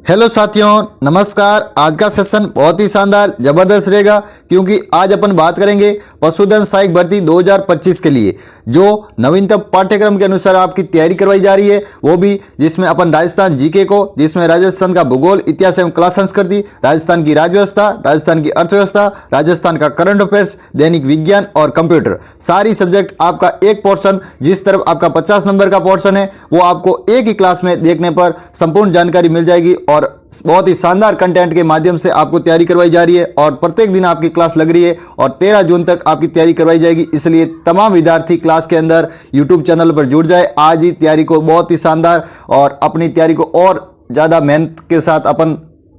Hello साथियों, नमस्कार। आज का सेशन बहुत ही शानदार ज़बरदस्त रहेगा क्योंकि आज अपन बात करेंगे पशुधन सहायक भर्ती 2025 के लिए जो नवीनतम पाठ्यक्रम के अनुसार आपकी तैयारी करवाई जा रही है, वो भी जिसमें अपन राजस्थान जीके को, जिसमें राजस्थान का भूगोल, इतिहास एवं कला संस्कृति, राजस्थान की राजव्यवस्था, राजस्थान की अर्थव्यवस्था, राजस्थान का करंट अफेयर्स, दैनिक विज्ञान और कंप्यूटर, सारी सब्जेक्ट आपका एक पोर्शन, जिस तरफ आपका 50 नंबर का पोर्शन है वो आपको एक ही क्लास में देखने पर संपूर्ण जानकारी मिल जाएगी और बहुत ही शानदार कंटेंट के माध्यम से आपको तैयारी करवाई जा रही है और प्रत्येक दिन आपकी क्लास लग रही है और 13 जून तक आपकी तैयारी करवाई जाएगी। इसलिए तमाम विद्यार्थी क्लास के अंदर यूट्यूब चैनल पर जुड़ जाए। आज ही तैयारी को बहुत ही शानदार और अपनी तैयारी को और ज़्यादा मेहनत के साथ अपन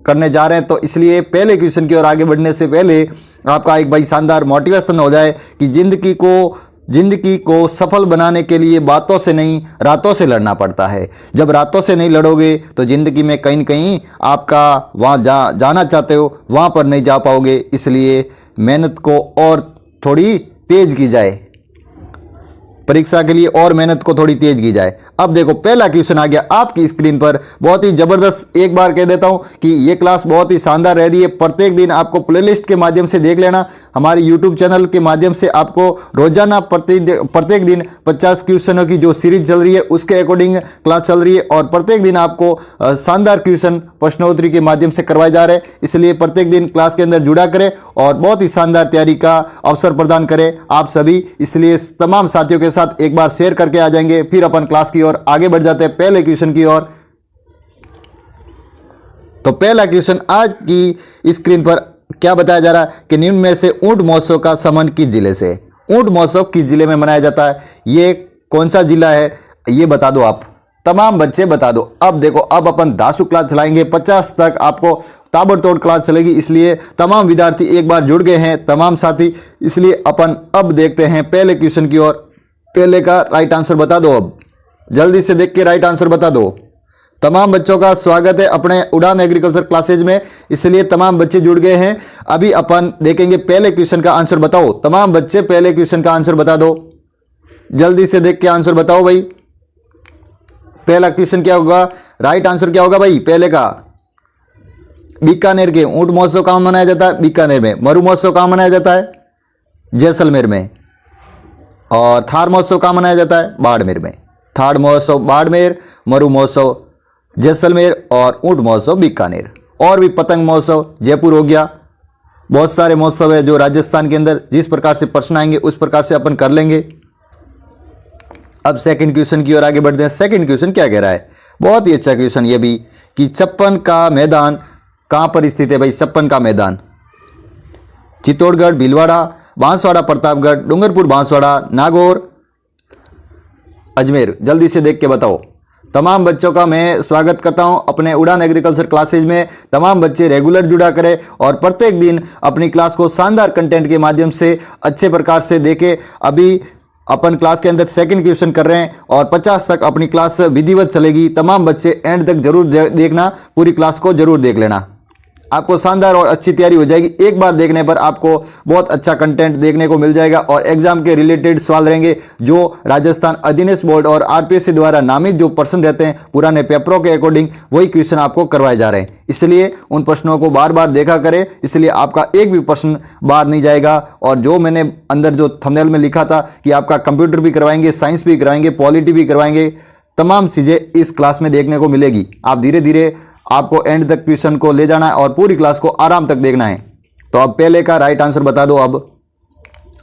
करने जा रहे हैं। तो इसलिए पहले क्वेश्चन की ओर आगे बढ़ने से पहले आपका एक भाई शानदार मोटिवेशन हो जाए कि जिंदगी को सफल बनाने के लिए बातों से नहीं, रातों से लड़ना पड़ता है। जब रातों से नहीं लड़ोगे तो ज़िंदगी में कहीं न कहीं आपका वहाँ जाना चाहते हो वहाँ पर नहीं जा पाओगे। इसलिए मेहनत को और थोड़ी तेज की जाए, परीक्षा के लिए और मेहनत को थोड़ी तेज की जाए। अब देखो पहला क्वेश्चन आ गया आपकी स्क्रीन पर, बहुत ही ज़बरदस्त। एक बार कह देता हूँ कि ये क्लास बहुत ही शानदार रह रही है। प्रत्येक दिन आपको प्लेलिस्ट के माध्यम से देख लेना, हमारी यूट्यूब चैनल के माध्यम से आपको रोजाना प्रत्येक दिन 50 क्वेश्चनों की जो सीरीज चल रही है उसके अकॉर्डिंग क्लास चल रही है और प्रत्येक दिन आपको शानदार क्वेश्चन प्रश्नोत्तरी के माध्यम से करवाए जा रहे हैं। इसलिए प्रत्येक दिन क्लास के अंदर जुड़ा करें और बहुत ही शानदार तैयारी का अवसर प्रदान करें आप सभी। इसलिए तमाम साथियों के साथ एक बार शेयर करके आ जाएंगे, फिर अपन क्लास की ओर आगे बढ़ जाते हैं पहले क्वेश्चन की ओर। तो पहला क्वेश्चन आज की स्क्रीन पर क्या बताया जा रहा है कि निम्न में से ऊंट महोत्सव का संबंध किस जिले से? ऊंट महोत्सव किस जिले में मनाया जाता है? ये कौन सा जिला है ये बता दो आप, तमाम बच्चे बता दो। अब देखो अब अपन 10 क्लास चलाएंगे, 50 तक आपको ताबड़तोड़ क्लास चलेगी। इसलिए तमाम विद्यार्थी एक बार जुड़ गए हैं, तमाम साथी। इसलिए अपन अब देखते हैं पहले क्वेश्चन की ओर। पहले का राइट आंसर बता दो, अब जल्दी से देख के राइट आंसर बता दो। तमाम बच्चों का स्वागत है अपने उड़ान एग्रीकल्चर क्लासेज में, इसलिए तमाम बच्चे जुड़ गए हैं। अभी अपन देखेंगे पहले क्वेश्चन का आंसर बताओ। तमाम बच्चे पहले क्वेश्चन का आंसर बता दो, जल्दी से देख के आंसर बताओ भाई। पहला क्वेश्चन क्या होगा, राइट आंसर क्या होगा भाई पहले का? बीकानेर के ऊंट महोत्सव कहाँ मनाया जाता है? बीकानेर में। मरु महोत्सव कहाँ मनाया जाता है? जैसलमेर में। और थार महोत्सव कहाँ मनाया जाता है? बाड़मेर में। थार महोत्सव बाड़मेर, मरु महोत्सव जैसलमेर और ऊंट महोत्सव बीकानेर। और भी पतंग महोत्सव जयपुर हो गया। बहुत सारे महोत्सव है जो राजस्थान के अंदर जिस प्रकार से प्रश्न आएंगे उस प्रकार से अपन कर लेंगे। अब सेकंड क्वेश्चन की ओर आगे बढ़ते हैं। सेकंड क्वेश्चन क्या कह रहा है? बहुत ही अच्छा क्वेश्चन ये भी कि छप्पन का मैदान कहाँ पर स्थित है भाई? छप्पन का मैदान चित्तौड़गढ़, भीलवाड़ा, बांसवाड़ा, प्रतापगढ़, डूंगरपुर, बांसवाड़ा, नागौर, अजमेर। जल्दी से देख के बताओ। तमाम बच्चों का मैं स्वागत करता हूं अपने उड़ान एग्रीकल्चर क्लासेज में। तमाम बच्चे रेगुलर जुड़ा करें और प्रत्येक दिन अपनी क्लास को शानदार कंटेंट के माध्यम से अच्छे प्रकार से देखें। अभी अपन क्लास के अंदर सेकंड क्वेश्चन कर रहे हैं और 50 तक अपनी क्लास विधिवत चलेगी। तमाम बच्चे एंड तक जरूर देखना, पूरी क्लास को जरूर देख लेना, आपको शानदार और अच्छी तैयारी हो जाएगी। एक बार देखने पर आपको बहुत अच्छा कंटेंट देखने को मिल जाएगा और एग्जाम के रिलेटेड सवाल रहेंगे जो राजस्थान अधीनस्थ बोर्ड और आरपीएससी द्वारा नामित जो प्रश्न रहते हैं पुराने पेपरों के अकॉर्डिंग वही क्वेश्चन आपको करवाए जा रहे हैं। इसलिए उन प्रश्नों को बार बार देखा करें, इसलिए आपका एक भी प्रश्न बाहर नहीं जाएगा। और जो मैंने अंदर जो थंबनेल में लिखा था कि आपका कंप्यूटर भी करवाएंगे, साइंस भी करवाएंगे, पॉलिटी भी करवाएंगे, तमाम चीज़ें इस क्लास में देखने को मिलेगी। आप धीरे धीरे आपको एंड तक क्वेश्चन को ले जाना है और पूरी क्लास को आराम तक देखना है। तो अब पहले का राइट आंसर बता दो। अब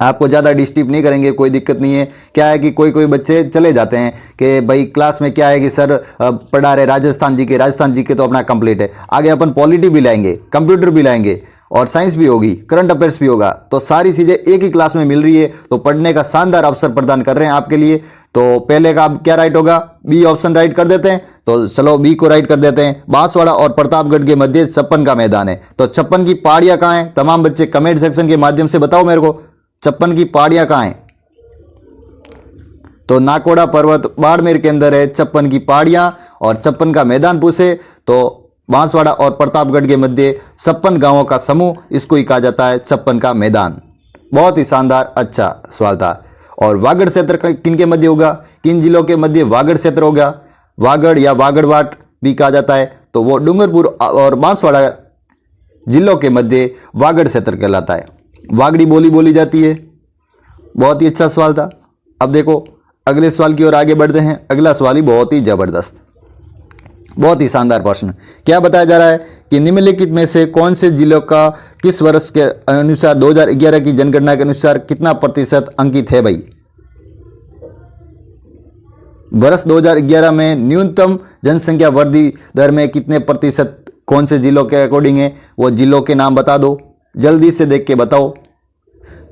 आपको ज़्यादा डिस्टर्ब नहीं करेंगे, कोई दिक्कत नहीं है। क्या है कि कोई बच्चे चले जाते हैं कि भाई क्लास में क्या है कि सर पढ़ा रहे राजस्थान जी के तो अपना कंप्लीट है। आगे अपन पॉलिटी भी लाएंगे, कंप्यूटर भी लाएंगे और साइंस भी होगी, करंट अफेयर्स भी होगा। तो सारी चीज़ें एक ही क्लास में मिल रही है, तो पढ़ने का शानदार अवसर प्रदान कर रहे हैं आपके लिए। तो पहले का अब क्या राइट होगा? बी ऑप्शन राइट कर देते हैं। तो चलो बी को राइट कर देते हैं। बांसवाड़ा और प्रतापगढ़ के मध्य छप्पन का मैदान है। तो छप्पन की पहाड़ियाँ कहाँ हैं? तमाम बच्चे कमेंट सेक्शन के माध्यम से बताओ मेरे को, छप्पन की पहाड़ियाँ कहाँ हैं? तो नाकोड़ा पर्वत बाड़मेर के अंदर है छप्पन की पहाड़ियाँ। और छप्पन का मैदान पूछे तो बांसवाड़ा और प्रतापगढ़ के मध्य 56 गांवों का समूह, इसको ही कहा जाता है छप्पन का मैदान। बहुत ही शानदार अच्छा सवाल था। और वागड़ क्षेत्र किन के मध्य होगा? किन जिलों के मध्य वागड़ क्षेत्र होगा? वागड़ या वागड़वाट भी कहा जाता है। तो वो डूंगरपुर और बांसवाड़ा जिलों के मध्य वागड़ क्षेत्र कहलाता है। वागड़ी बोली बोली जाती है। बहुत ही अच्छा सवाल था। अब देखो अगले सवाल की ओर आगे बढ़ते हैं। अगला सवाल ही बहुत ही ज़बरदस्त, बहुत ही शानदार प्रश्न। क्या बताया जा रहा है कि निम्नलिखित में से कौन से जिलों का किस वर्ष के अनुसार 2011 की जनगणना के अनुसार कितना प्रतिशत अंकित है भाई। वर्ष 2011 में न्यूनतम जनसंख्या वृद्धि दर में कितने प्रतिशत कौन से जिलों के अकॉर्डिंग है, वो जिलों के नाम बता दो। जल्दी से देख के बताओ।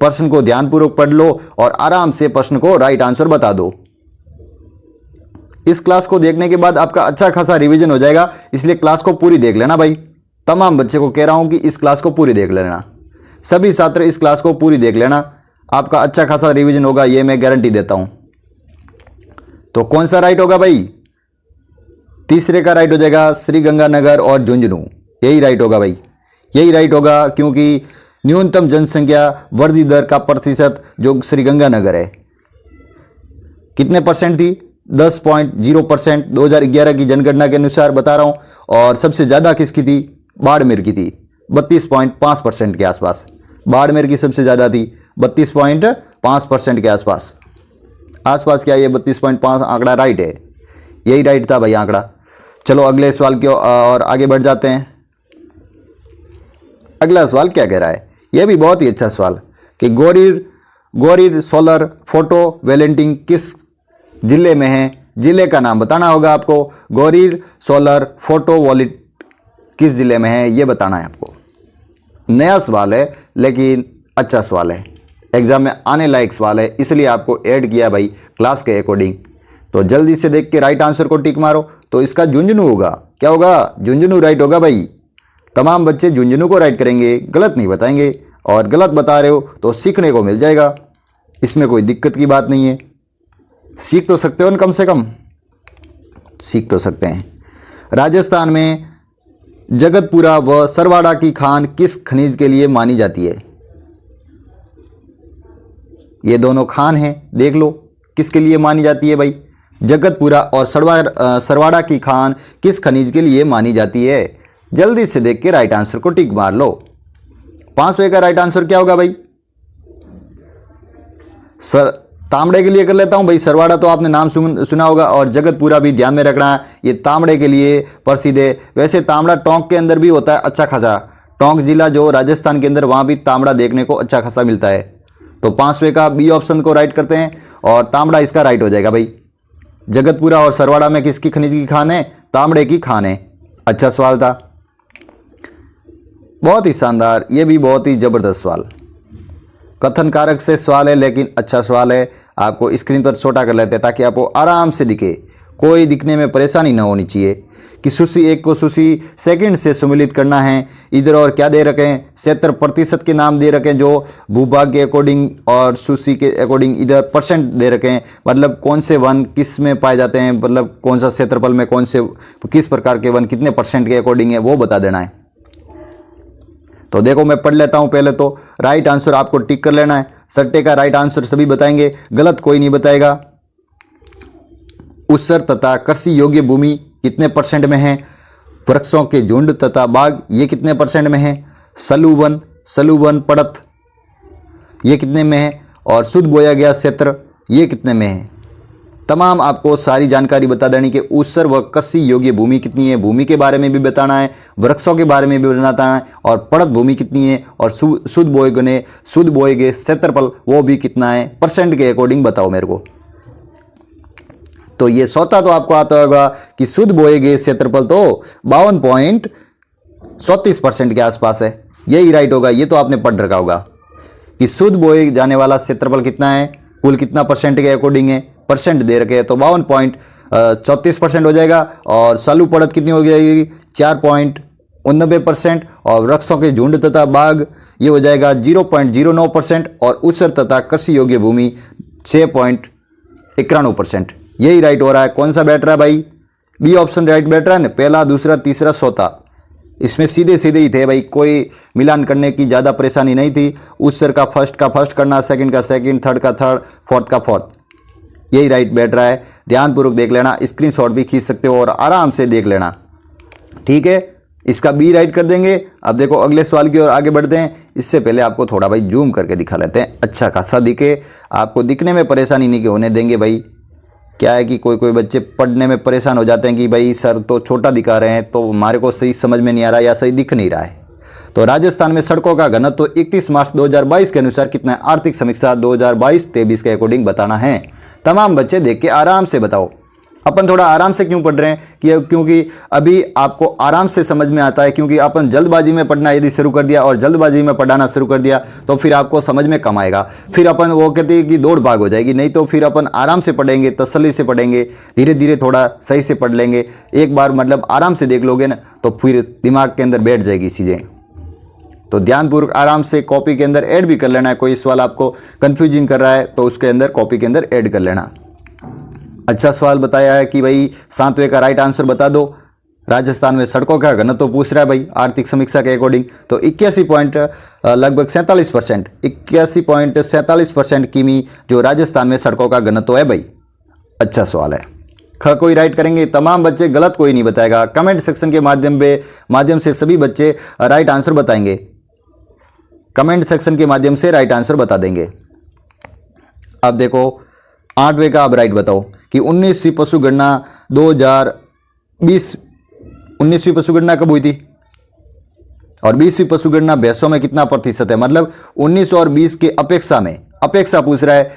प्रश्न को ध्यानपूर्वक पढ़ लो और आराम से प्रश्न को राइट आंसर बता दो। इस क्लास को देखने के बाद आपका अच्छा खासा रिवीजन हो जाएगा, इसलिए क्लास को पूरी देख लेना भाई। तमाम बच्चे को कह रहा हूं कि इस क्लास को पूरी देख लेना। सभी छात्र इस क्लास को पूरी देख लेना, आपका अच्छा खासा रिवीजन होगा, ये मैं गारंटी देता हूं। तो कौन सा राइट होगा भाई? तीसरे का राइट हो जाएगा श्रीगंगानगर और झुंझुनू। यही राइट होगा भाई, यही राइट होगा, क्योंकि न्यूनतम जनसंख्या वृद्धि दर का प्रतिशत जो श्रीगंगानगर है कितने परसेंट थी? 10.0% 2011 की जनगणना के अनुसार बता रहा हूं। और सबसे ज़्यादा किसकी थी? बाड़मेर की थी, 32.5% के आसपास। बाड़मेर की सबसे ज़्यादा थी, 32.5% के आसपास। आसपास क्या, ये 32.5 आंकड़ा राइट है, यही राइट था भाई आंकड़ा। चलो अगले सवाल की और आगे बढ़ जाते हैं। अगला सवाल क्या कह रहा है? यह भी बहुत ही अच्छा सवाल कि गोरीर सोलर फोटो वोल्टेइक किस जिले में है? जिले का नाम बताना होगा आपको। गोरीर सोलर फोटो वोल्टेइक किस जिले में है, ये बताना है आपको। नया सवाल है लेकिन अच्छा सवाल है, एग्जाम में आने लायक सवाल है, इसलिए आपको ऐड किया भाई क्लास के अकॉर्डिंग। तो जल्दी से देख के राइट आंसर को टिक मारो। तो इसका झुंझुनू होगा। क्या होगा? झुंझुनू राइट होगा भाई। तमाम बच्चे झुंझुनू को राइट करेंगे, गलत नहीं बताएंगे। और गलत बता रहे हो तो सीखने को मिल जाएगा, इसमें कोई दिक्कत की बात नहीं है। सीख तो सकते हो ना, कम से कम सीख तो सकते हैं। राजस्थान में जगतपुरा व सरवाड़ा की खान किस खनिज के लिए मानी जाती है? ये दोनों खान हैं, देख लो किसके लिए मानी जाती है भाई। जगतपुरा और सरवाड़ा की खान किस खनिज के लिए मानी जाती है? जल्दी से देख के राइट आंसर को टिक मार लो। 5वें का राइट आंसर क्या होगा भाई? तांबड़े के लिए कर लेता हूं भाई। सरवाड़ा तो आपने नाम सुना होगा, और जगतपुरा भी ध्यान में रखना है, ये तांबड़े के लिए प्रसिद्ध है। वैसे तांबड़ा टोंक के अंदर भी होता है अच्छा खासा। टोंक जिला जो राजस्थान के अंदर, वहाँ भी तांबड़ा देखने को अच्छा खासा मिलता है। तो 5वें का बी ऑप्शन को राइट करते हैं और तांबड़ा इसका राइट हो जाएगा भाई। जगतपुरा और सरवाड़ा में किसकी खनिज की खान है? तांबड़े की खान है। अच्छा सवाल था, बहुत ही शानदार, ये भी बहुत ही ज़बरदस्त सवाल। कथन कारक से सवाल है लेकिन अच्छा सवाल है। आपको स्क्रीन पर छोटा कर लेते हैं ताकि आपको आराम से दिखे, कोई दिखने में परेशानी ना होनी चाहिए। कि सूची 1 को सूची सेकंड से सम्मिलित करना है। इधर और क्या दे रखे हैं? 70% के नाम दे रखे हैं जो भूभाग के अकॉर्डिंग, और सूची के अकॉर्डिंग इधर परसेंट दे रखे हैं, मतलब कौन से वन किस में पाए जाते हैं, मतलब कौन सा क्षेत्रफल में कौन से किस प्रकार के वन कितने परसेंट के अकॉर्डिंग है, वो बता देना है। तो देखो मैं पढ़ लेता हूं। पहले तो राइट आंसर आपको टिक कर लेना है। सट्टे का राइट आंसर सभी बताएंगे, गलत कोई नहीं बताएगा। उत्सर तथा कृषि योग्य भूमि कितने परसेंट में है? वृक्षों के झुंड तथा बाग ये कितने परसेंट में है? सलूवन पड़त ये कितने में है? और शुद्ध बोया गया क्षेत्र ये कितने में है? तमाम आपको सारी जानकारी बता देनी कि उत्सर व कृषि योग्य भूमि कितनी है, भूमि के बारे में भी बताना है, वृक्षों के बारे में भी बताना है, और पड़त भूमि कितनी है, और शुद्ध बोए गए क्षेत्रफल वो भी कितना है, परसेंट के अकॉर्डिंग बताओ मेरे को। तो ये सोता तो आपको आता होगा कि शुद्ध बोए गए क्षेत्रफल तो 52.34% के आसपास है, यही राइट होगा। ये तो आपने पढ़ रखा होगा कि शुद्ध बोए जाने वाला क्षेत्रफल कितना है, कुल कितना परसेंट के अकॉर्डिंग है, परसेंट दे रखे हैं तो 52.34% हो जाएगा। और सालू पड़त कितनी हो जाएगी? 4.89%। और वृक्षों के झुंड तथा बाग ये हो जाएगा 0.09%। और उत्सर तथा कृषि योग्य भूमि 6.91%। यही राइट हो रहा है। कौन सा बैठ रहा है भाई? बी ऑप्शन राइट बैठ रहा है ना, पहला दूसरा तीसरा चौथा। इसमें सीधे सीधे ही थे भाई, कोई मिलान करने की ज़्यादा परेशानी नहीं थी। उत्सर का फर्स्ट करना, सेकंड का सेकंड, थर्ड का थर्ड, फोर्थ का फोर्थ, यही राइट बैठ रहा है। ध्यानपूर्वक देख लेना, स्क्रीनशॉट भी खींच सकते हो और आराम से देख लेना। ठीक है, इसका बी राइट कर देंगे। अब देखो अगले सवाल की ओर आगे बढ़ते हैं। इससे पहले आपको थोड़ा भाई जूम करके दिखा लेते हैं, अच्छा खासा दिखे, आपको दिखने में परेशानी नहीं होने देंगे भाई। क्या है कि कोई कोई बच्चे पढ़ने में परेशान हो जाते हैं कि भाई सर तो छोटा दिखा रहे हैं, तो हमारे को सही समझ में नहीं आ रहा या सही दिख नहीं रहा है। तो राजस्थान में सड़कों का घनत्व 31 मार्च 2022 के अनुसार कितना है? आर्थिक समीक्षा 2022-23 के अकॉर्डिंग बताना है। तमाम बच्चे देख के आराम से बताओ। अपन थोड़ा आराम से क्यों पढ़ रहे हैं क्योंकि अभी आपको आराम से समझ में आता है, क्योंकि अपन जल्दबाजी में पढ़ना यदि शुरू कर दिया और जल्दबाजी में पढ़ाना शुरू कर दिया तो फिर आपको समझ में कम आएगा, फिर अपन वो कहते हैं कि दौड़ भाग हो जाएगी। नहीं तो फिर अपन आराम से पढ़ेंगे, तसल्ली से पढ़ेंगे, धीरे धीरे थोड़ा सही से पढ़ लेंगे। एक बार मतलब आराम से देख लोगे ना तो फिर दिमाग के अंदर बैठ जाएगी चीज़ें। तो ध्यानपूर्वक आराम से कॉपी के अंदर ऐड भी कर लेना है। कोई सवाल आपको कंफ्यूजिंग कर रहा है तो उसके अंदर कॉपी के अंदर ऐड कर लेना। अच्छा सवाल बताया है कि भाई 7वें का राइट आंसर बता दो। राजस्थान में सड़कों का घनत्व पूछ रहा है भाई आर्थिक समीक्षा के अकॉर्डिंग, तो 81.47% किमी जो राजस्थान में सड़कों का घनत्व है भाई। अच्छा सवाल है। ख कोई राइट करेंगे, तमाम बच्चे गलत कोई नहीं बताएगा। कमेंट सेक्शन के माध्यम से सभी बच्चे राइट आंसर बताएंगे। कमेंट सेक्शन के माध्यम से राइट आंसर बता देंगे। अब देखो 8वें का अब राइट बताओ कि 19वीं पशुगणना 2020 19वीं पशुगणना कब हुई थी और 20वीं पशुगणना भैंसों में कितना प्रतिशत है? मतलब 19 और 20 के अपेक्षा पूछ रहा है।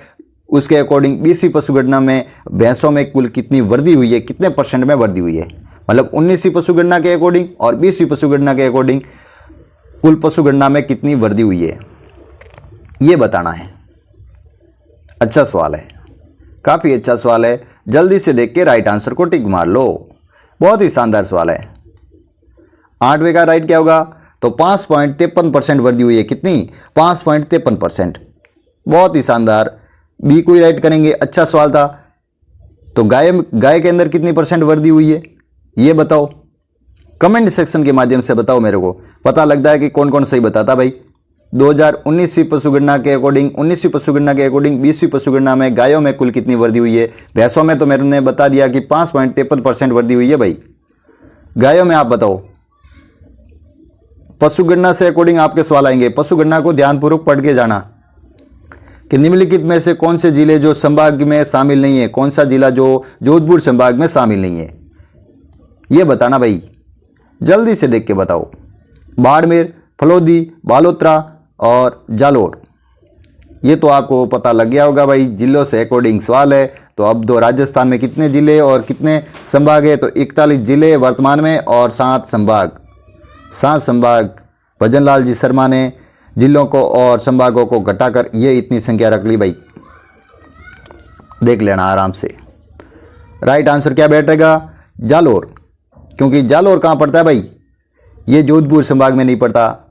उसके अकॉर्डिंग 20वीं पशुगणना में भैंसों में कुल कितनी वृद्धि हुई है, कितने % में वृद्धि हुई है? मतलब 19वीं पशुगणना के अकॉर्डिंग और 20वीं पशुगणना के अकॉर्डिंग कुल पशुगणना में कितनी वृद्धि हुई है, ये बताना है। अच्छा सवाल है, काफ़ी अच्छा सवाल है। जल्दी से देख के राइट आंसर को टिक मार लो। बहुत ही शानदार सवाल है। 8वें का राइट क्या होगा? तो 5.53% वृद्धि हुई है। कितनी? 5.53%। बहुत ही शानदार। बी कोई राइट करेंगे, अच्छा सवाल था। तो गाय के अंदर कितनी % वृद्धि हुई है, ये बताओ। कमेंट सेक्शन के माध्यम से बताओ, मेरे को पता लगता है कि कौन कौन सही बताता भाई। 2019वीं पशुगणना के अकॉर्डिंग 19वीं पशुगणना के अकॉर्डिंग 20वीं पशुगणना में गायों में कुल कितनी वृद्धि हुई है? भैंसों में तो मैंने बता दिया कि 5.53% वृद्धि हुई है भाई। गायों में आप बताओ। पशुगणना से अकॉर्डिंग आपके सवाल आएंगे। पशुगणना को ध्यानपूर्वक पढ़ के जाना कि निम्नलिखित में से कौन से जिले जो संभाग में शामिल नहीं है, कौन सा जिला जो जोधपुर संभाग में शामिल नहीं है, ये बताना भाई। जल्दी से देख के बताओ। बाड़मेर, फलोदी, बालोतरा और जालोर, ये तो आपको पता लग गया होगा भाई। जिलों से अकॉर्डिंग सवाल है। तो अब दो राजस्थान में कितने जिले और कितने संभाग है? तो 41 जिले वर्तमान में और 7 संभाग। भजनलाल जी शर्मा ने जिलों को और संभागों को घटाकर ये इतनी संख्या रख ली भाई। देख लेना आराम से। राइट आंसर क्या बैठेगा? जालोर। क्योंकि जालोर कहाँ पड़ता है भाई? ये जोधपुर संभाग में नहीं पड़ता,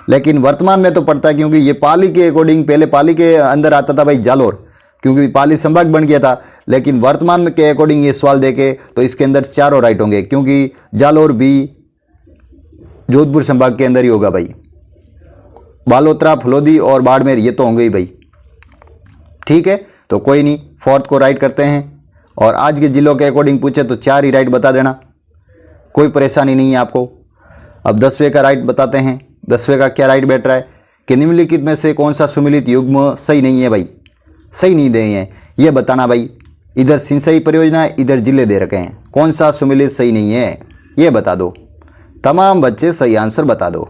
लेकिन वर्तमान में तो पड़ता है, क्योंकि ये पाली के अकॉर्डिंग पहले पाली के अंदर आता था भाई जालोर, क्योंकि पाली संभाग बन गया था। लेकिन वर्तमान में के अकॉर्डिंग ये सवाल देखे तो इसके अंदर चारों राइट होंगे, क्योंकि जालोर भी जोधपुर संभाग के अंदर ही होगा भाई। बालोतरा, फलोदी और बाड़मेर ये तो होंगे ही भाई। ठीक है, तो कोई नहीं, 4th को राइट करते हैं। और आज के जिलों के अकॉर्डिंग पूछे तो 4 ही राइट बता देना, कोई परेशानी नहीं है आपको। अब 10वें का राइट बताते हैं। 10वें का क्या राइट बैठ रहा है कि निम्नलिखित में से कौन सा सुमिलित युग्म सही नहीं है भाई? सही नहीं दे हैं, ये बताना भाई। इधर सिंचाई परियोजना, इधर जिले दे रखे हैं, कौन सा सुमिलित सही नहीं है ये बता दो। तमाम बच्चे सही आंसर बता दो।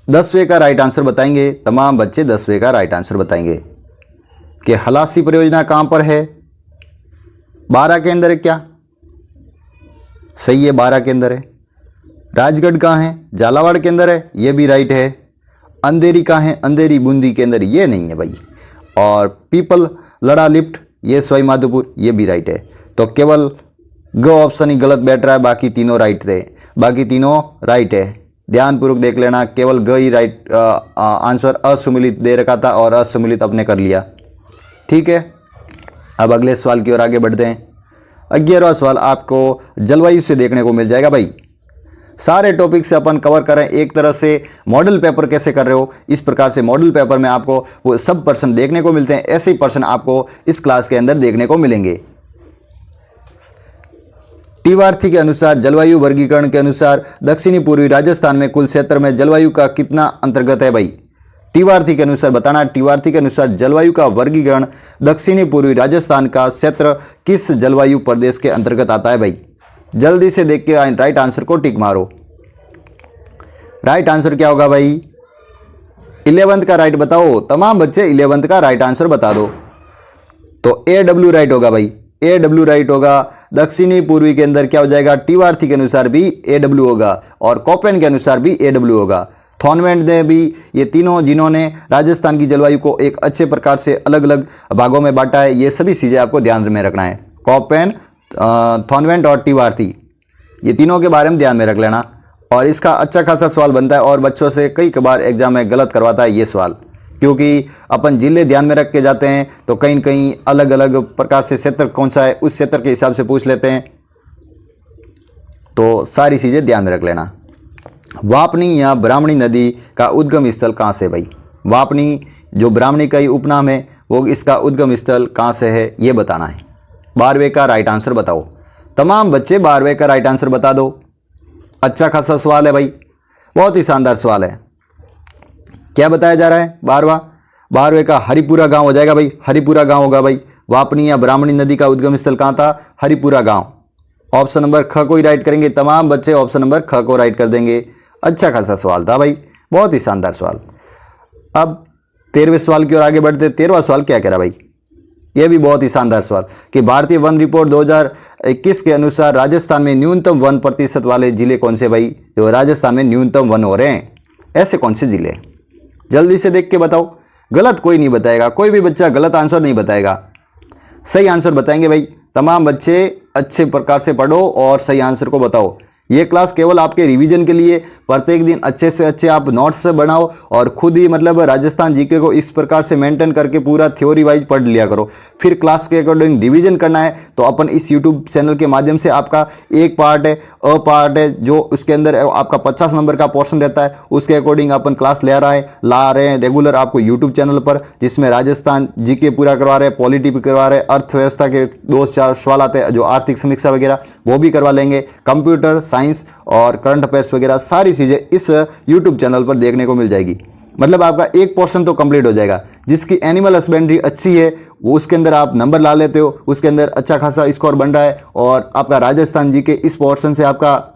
10वें का राइट आंसर बताएंगे तमाम बच्चे। 10वें का राइट आंसर बताएंगे कि हलासी परियोजना कहाँ पर है? 12 के अंदर है क्या? सही है, 12 के अंदर है। राजगढ़ कहाँ है? झालावाड़ के अंदर है, ये भी राइट है। अंधेरी कहाँ है? अंधेरी बूंदी के अंदर, ये नहीं है भाई। और पीपल लड़ा लिफ्ट, ये सवाई माधोपुर, ये भी राइट है। तो केवल ग ऑप्शन ही गलत बैठ रहा है, बाकी तीनों राइट थे। बाकी तीनों राइट है, ध्यानपूर्वक देख लेना। केवल ग ही राइट आंसर असुमिलित दे रखा था और असुमिलित अपने कर लिया। ठीक है, अब अगले सवाल की ओर आगे बढ़ते हैं। 11वां सवाल आपको जलवायु से देखने को मिल जाएगा भाई। सारे टॉपिक से अपन कवर करें एक तरह से। मॉडल पेपर कैसे कर रहे हो, इस प्रकार से मॉडल पेपर में आपको वो सब पर्सन देखने को मिलते हैं, ऐसे ही पर्सन आपको इस क्लास के अंदर देखने को मिलेंगे। टीवार्थी के अनुसार जलवायु वर्गीकरण के अनुसार दक्षिणी पूर्वी राजस्थान में कुल क्षेत्र में जलवायु का कितना अंतर्गत है भाई? टीवार्थी के अनुसार बताना। टीवार्थी के अनुसार जलवायु का वर्गीकरण दक्षिणी पूर्वी राजस्थान का क्षेत्र किस जलवायु प्रदेश के अंतर्गत आता है भाई? जल्दी से देख के राइट आंसर को टिक मारो। राइट आंसर क्या होगा भाई? 11th का राइट बताओ तमाम बच्चे, 11th का राइट आंसर बता दो। तो AW राइट होगा भाई, AW राइट होगा। दक्षिणी पूर्वी के अंदर क्या हो जाएगा? टीवार्थी के अनुसार भी AW होगा और कोपेन के अनुसार भी AW होगा। थॉनवेंट ने भी, ये तीनों जिन्होंने राजस्थान की जलवायु को एक अच्छे प्रकार से अलग अलग भागों में बांटा है, ये सभी चीज़ें आपको ध्यान में रखना है। कोपेन, थॉनवेंट और टीवार्थी, ये तीनों के बारे में ध्यान में रख लेना। और इसका अच्छा खासा सवाल बनता है और बच्चों से कई बार एग्जाम में गलत करवाता है ये सवाल, क्योंकि अपन जिले ध्यान में रख के जाते हैं तो कहीं कहीं अलग अलग प्रकार से क्षेत्र कौन सा है उस क्षेत्र के हिसाब से पूछ लेते हैं। तो सारी चीज़ें ध्यान में रख लेना। वापनी या ब्राह्मणी नदी का उद्गम स्थल कहाँ से भाई? वापनी जो ब्राह्मणी का ही उपनाम है वो इसका उद्गम स्थल कहाँ से है ये बताना है। 12वें का राइट आंसर बताओ। तमाम बच्चे 12वें का राइट आंसर बता दो। अच्छा खासा सवाल है भाई, बहुत ही शानदार सवाल है। क्या बताया जा रहा है? 12वें का हरिपुरा गांव हो जाएगा भाई, हरिपुरा गांव होगा भाई। वापनी या ब्राह्मणी नदी का उद्गम स्थल कहाँ था? हरिपुरा गांव। ऑप्शन नंबर ख को ही राइट करेंगे, तमाम बच्चे ऑप्शन नंबर ख को राइट कर देंगे। अच्छा खासा सवाल था भाई, बहुत ही शानदार सवाल। अब 13वें सवाल की ओर आगे बढ़ते। 13वां सवाल क्या कह रहा भाई? यह भी बहुत ही शानदार सवाल कि भारतीय वन रिपोर्ट 2021 के अनुसार राजस्थान में न्यूनतम वन प्रतिशत वाले जिले कौन से भाई? जो राजस्थान में न्यूनतम वन हो रहे हैं, ऐसे कौन से जिले? जल्दी से देख के बताओ। गलत कोई नहीं बताएगा, कोई भी बच्चा गलत आंसर नहीं बताएगा, सही आंसर बताएंगे भाई। तमाम बच्चे अच्छे प्रकार से पढ़ो और सही आंसर को बताओ। ये क्लास केवल आपके रिवीजन के लिए, प्रत्येक दिन अच्छे से अच्छे आप नोट्स बनाओ और खुद ही मतलब राजस्थान जीके को इस प्रकार से मेंटेन करके पूरा थ्योरी वाइज पढ़ लिया करो। फिर क्लास के अकॉर्डिंग रिवीजन करना है तो अपन इस यूट्यूब चैनल के माध्यम से आपका एक पार्ट है, पार्ट है, जो उसके अंदर आपका 50 नंबर का पोर्शन रहता है, उसके अकॉर्डिंग अपन क्लास ला रहे हैं रेगुलर आपको यूट्यूब चैनल पर, जिसमें राजस्थान जीके पूरा करवा रहे हैं, पॉलिटी भी करवा रहे हैं, अर्थव्यवस्था के 2-4 सवाल आते हैं जो आर्थिक समीक्षा वगैरह वो भी करवा लेंगे, कंप्यूटर साइंस और करंट अफेयर्स वगैरह सारी चीज़ें इस YouTube चैनल पर देखने को मिल जाएगी। मतलब आपका एक पोर्शन तो कंप्लीट हो जाएगा। जिसकी एनिमल हस्बेंड्री अच्छी है वो उसके अंदर आप नंबर ला लेते हो, उसके अंदर अच्छा खासा स्कोर बन रहा है, और आपका राजस्थान जी के इस पोर्शन से आपका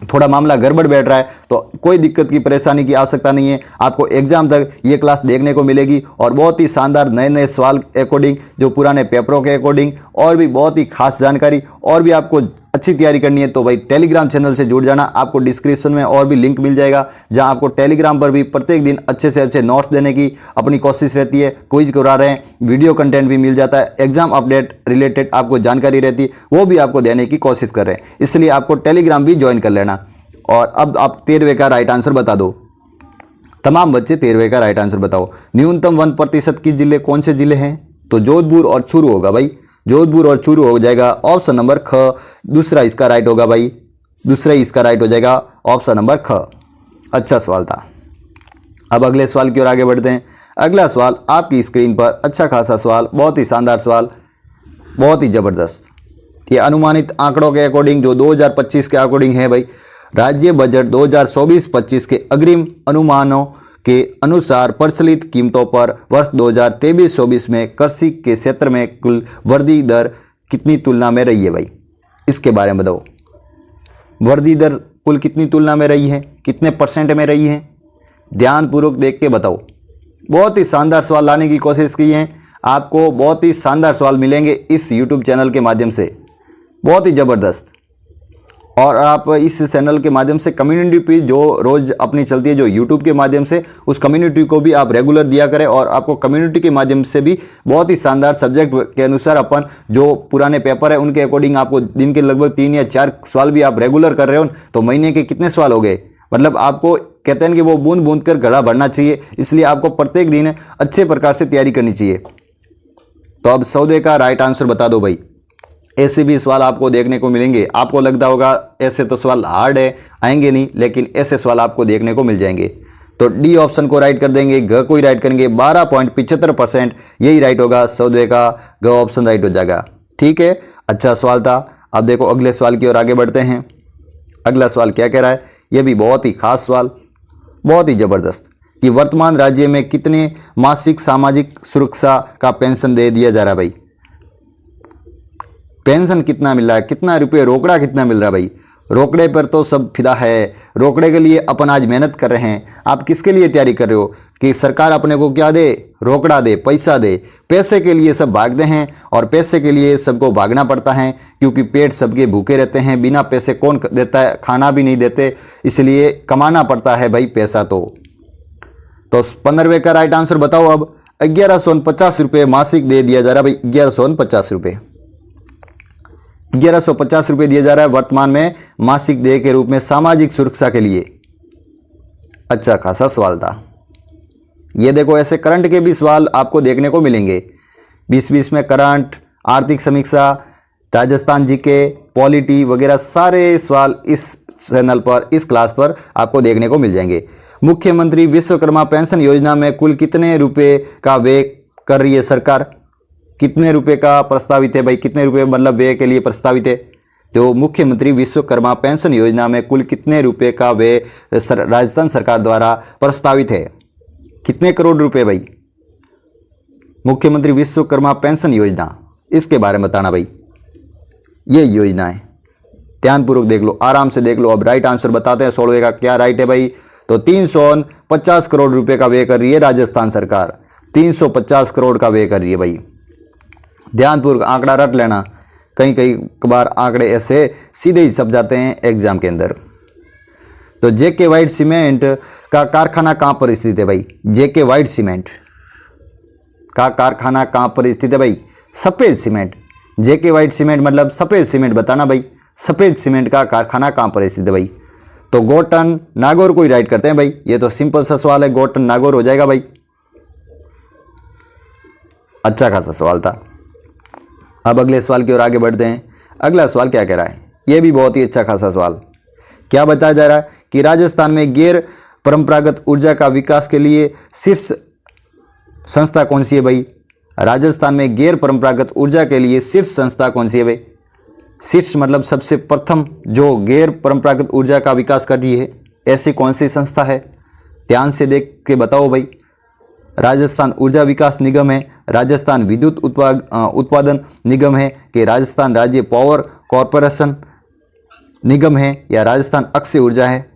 थोड़ा मामला गड़बड़ बैठ रहा है तो कोई दिक्कत की परेशानी की आवश्यकता नहीं है। आपको एग्जाम तक ये क्लास देखने को मिलेगी और बहुत ही शानदार नए नए सवाल अकॉर्डिंग, जो पुराने पेपरों के अकॉर्डिंग, और भी बहुत ही खास जानकारी, और भी आपको अच्छी तैयारी करनी है तो भाई टेलीग्राम चैनल से जुड़ जाना। आपको डिस्क्रिप्शन में और भी लिंक मिल जाएगा जहां आपको टेलीग्राम पर भी प्रत्येक दिन अच्छे से अच्छे नोट्स देने की अपनी कोशिश रहती है। क्विज करवा रहे हैं, वीडियो कंटेंट भी मिल जाता है, एग्जाम अपडेट रिलेटेड आपको जानकारी रहती है वो भी आपको देने की कोशिश कर रहे हैं, इसलिए आपको टेलीग्राम भी ज्वाइन कर लेना। और अब आप 13वें का राइट आंसर बता दो। तमाम बच्चे 13वें का राइट आंसर बताओ। न्यूनतम 1% की जिले कौन से जिले हैं? तो जोधपुर और चूरू होगा भाई, जोधपुर और चूरू हो जाएगा ऑप्शन नंबर ख। दूसरा इसका राइट होगा भाई, दूसरा इसका राइट हो जाएगा ऑप्शन नंबर ख। अच्छा सवाल था। अब अगले सवाल की ओर आगे बढ़ते हैं। अगला सवाल आपकी स्क्रीन पर, अच्छा खासा सवाल, बहुत ही शानदार सवाल, बहुत ही ज़बरदस्त। ये अनुमानित आंकड़ों के अकॉर्डिंग जो 2025 के अकॉर्डिंग है भाई, राज्य बजट 2024-25 के अग्रिम अनुमानों के अनुसार प्रचलित कीमतों पर वर्ष 2023-24 में कृषि के क्षेत्र में कुल वृद्धि दर कितनी तुलना में रही है भाई? इसके बारे में बताओ। वृद्धि दर कुल कितनी तुलना में रही है, कितने % में रही है? ध्यानपूर्वक देख के बताओ। बहुत ही शानदार सवाल लाने की कोशिश की है, आपको बहुत ही शानदार सवाल मिलेंगे इस यूट्यूब चैनल के माध्यम से, बहुत ही ज़बरदस्त। और आप इस चैनल के माध्यम से कम्युनिटी पे जो रोज़ अपनी चलती है जो यूट्यूब के माध्यम से, उस कम्युनिटी को भी आप रेगुलर दिया करें। और आपको कम्युनिटी के माध्यम से भी बहुत ही शानदार सब्जेक्ट के अनुसार अपन जो पुराने पेपर है उनके अकॉर्डिंग आपको दिन के लगभग 3 या 4 सवाल भी आप रेगुलर कर रहे हो तो महीने के कितने सवाल हो गए? मतलब आपको कहते हैं कि वो बूंद बूंद कर घड़ा भरना चाहिए, इसलिए आपको प्रत्येक दिन अच्छे प्रकार से तैयारी करनी चाहिए। तो अब 100 का राइट आंसर बता दो भाई। ऐसे भी सवाल आपको देखने को मिलेंगे। आपको लगता होगा ऐसे तो सवाल हार्ड है, आएंगे नहीं, लेकिन ऐसे सवाल आपको देखने को मिल जाएंगे। तो डी ऑप्शन को राइट कर देंगे, घ को ही राइट करेंगे। 12.75% यही राइट होगा। 100 का घ ऑप्शन राइट हो जाएगा। ठीक है, अच्छा सवाल था। अब देखो अगले सवाल की ओर आगे बढ़ते हैं। अगला सवाल क्या कह रहा है, यह भी बहुत ही खास सवाल, बहुत ही ज़बरदस्त, कि वर्तमान राज्य में कितने मासिक सामाजिक सुरक्षा का पेंशन दे दिया जा रहा है भाई। पेंशन कितना मिल रहा है, कितना रुपये रोकड़ा कितना मिल रहा है भाई। रोकड़े पर तो सब फिदा है, रोकड़े के लिए अपन आज मेहनत कर रहे हैं। आप किसके लिए तैयारी कर रहे हो कि सरकार अपने को क्या दे, रोकड़ा दे, पैसा दे। पैसे के लिए सब भागते हैं और पैसे के लिए सबको भागना पड़ता है, क्योंकि पेट सबके भूखे रहते हैं। बिना पैसे कौन देता है, खाना भी नहीं देते, इसलिए कमाना पड़ता है भाई पैसा। तो 15वें का राइट आंसर बताओ। अब 1150 रुपये मासिक दे दिया जा रहा है भाई, 1150 रुपये, 1150 रुपये दिया जा रहा है वर्तमान में मासिक देय के रूप में सामाजिक सुरक्षा के लिए। अच्छा खासा सवाल था ये। देखो ऐसे करंट के भी सवाल आपको देखने को मिलेंगे, 2020 में करंट, आर्थिक समीक्षा, राजस्थान जीके, पॉलिटी वगैरह सारे सवाल इस चैनल पर, इस क्लास पर आपको देखने को मिल जाएंगे। मुख्यमंत्री विश्वकर्मा पेंशन योजना में कुल कितने रुपए का व्यय कर रही है सरकार। कितने रुपए का प्रस्तावित है भाई, कितने रुपए मतलब व्यय के लिए प्रस्तावित है। जो मुख्यमंत्री विश्वकर्मा पेंशन योजना में कुल कितने रुपए का व्यय राजस्थान सरकार द्वारा प्रस्तावित है, कितने करोड़ रुपए भाई। मुख्यमंत्री विश्वकर्मा पेंशन योजना, इसके बारे में बताना भाई। ये योजना है, ध्यानपूर्वक देख लो, आराम से देख लो। अब राइट आंसर बताते हैं 16वें का क्या राइट है भाई। तो 350 करोड़ रुपए का व्यय कर रही है राजस्थान सरकार, 350 करोड़ का व्यय कर रही है भाई। ध्यानपूर्वक आंकड़ा रट लेना, कई बार आंकड़े ऐसे सीधे ही छप जाते हैं एग्जाम के अंदर। तो जेके वाइट सीमेंट का कारखाना कहाँ पर स्थित है भाई। जेके वाइट सीमेंट का कारखाना कहाँ पर स्थित है भाई। सफ़ेद सीमेंट, जेके वाइट सीमेंट मतलब सफ़ेद सीमेंट बताना भाई। सफ़ेद सीमेंट का कारखाना कहाँ पर स्थित है भाई। तो गोटन नागौर को ही राइट करते हैं भाई। ये तो सिंपल सा सवाल है, गोटन नागौर हो जाएगा भाई। अच्छा खासा सवाल था। अब अगले सवाल की ओर आगे बढ़ते हैं। अगला सवाल क्या कह रहा है, यह भी बहुत ही अच्छा खासा सवाल। क्या बताया जा रहा है कि राजस्थान में गैर परंपरागत ऊर्जा का विकास के लिए शीर्ष संस्था कौन सी है भाई। राजस्थान में गैर परंपरागत ऊर्जा के लिए शीर्ष संस्था कौन सी है भाई। शीर्ष मतलब सबसे प्रथम जो गैर परंपरागत ऊर्जा का विकास कर रही है, ऐसी कौन सी संस्था है। ध्यान से देख के बताओ भाई। राजस्थान ऊर्जा विकास निगम है, राजस्थान विद्युत उत्पादन निगम है, कि राजस्थान राज्य पावर कॉरपोरेशन निगम है, या राजस्थान अक्षय ऊर्जा है।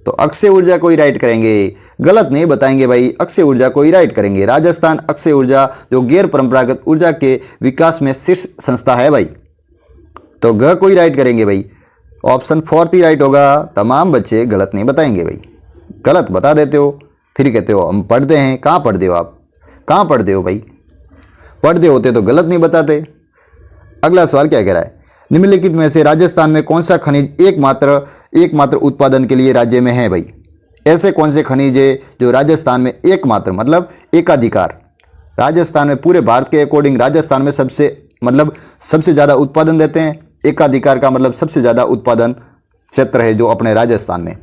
तो अक्षय ऊर्जा को ही राइट करेंगे, गलत नहीं बताएंगे भाई, अक्षय ऊर्जा को ही राइट करेंगे। राजस्थान अक्षय ऊर्जा जो गैर परंपरागत ऊर्जा के विकास में शीर्ष संस्था है भाई। तो ग को ही राइट करेंगे भाई। ऑप्शन 4 ही राइट होगा। तमाम बच्चे गलत नहीं बताएंगे भाई, गलत बता देते हो फिर कहते हो हम पढ़ते हैं। कहाँ पढ़ते हो आप, कहाँ पढ़ते हो भाई। पढ़ते होते तो गलत नहीं बताते। अगला सवाल क्या कह रहा है, निम्नलिखित में से राजस्थान में कौन सा खनिज एकमात्र उत्पादन के लिए राज्य में है भाई। ऐसे कौन से खनिज है जो राजस्थान में एकमात्र मतलब एकाधिकार, राजस्थान में पूरे भारत के अकॉर्डिंग राजस्थान में सबसे ज़्यादा उत्पादन देते हैं। एकाधिकार का मतलब सबसे ज़्यादा उत्पादन क्षेत्र है जो अपने राजस्थान में।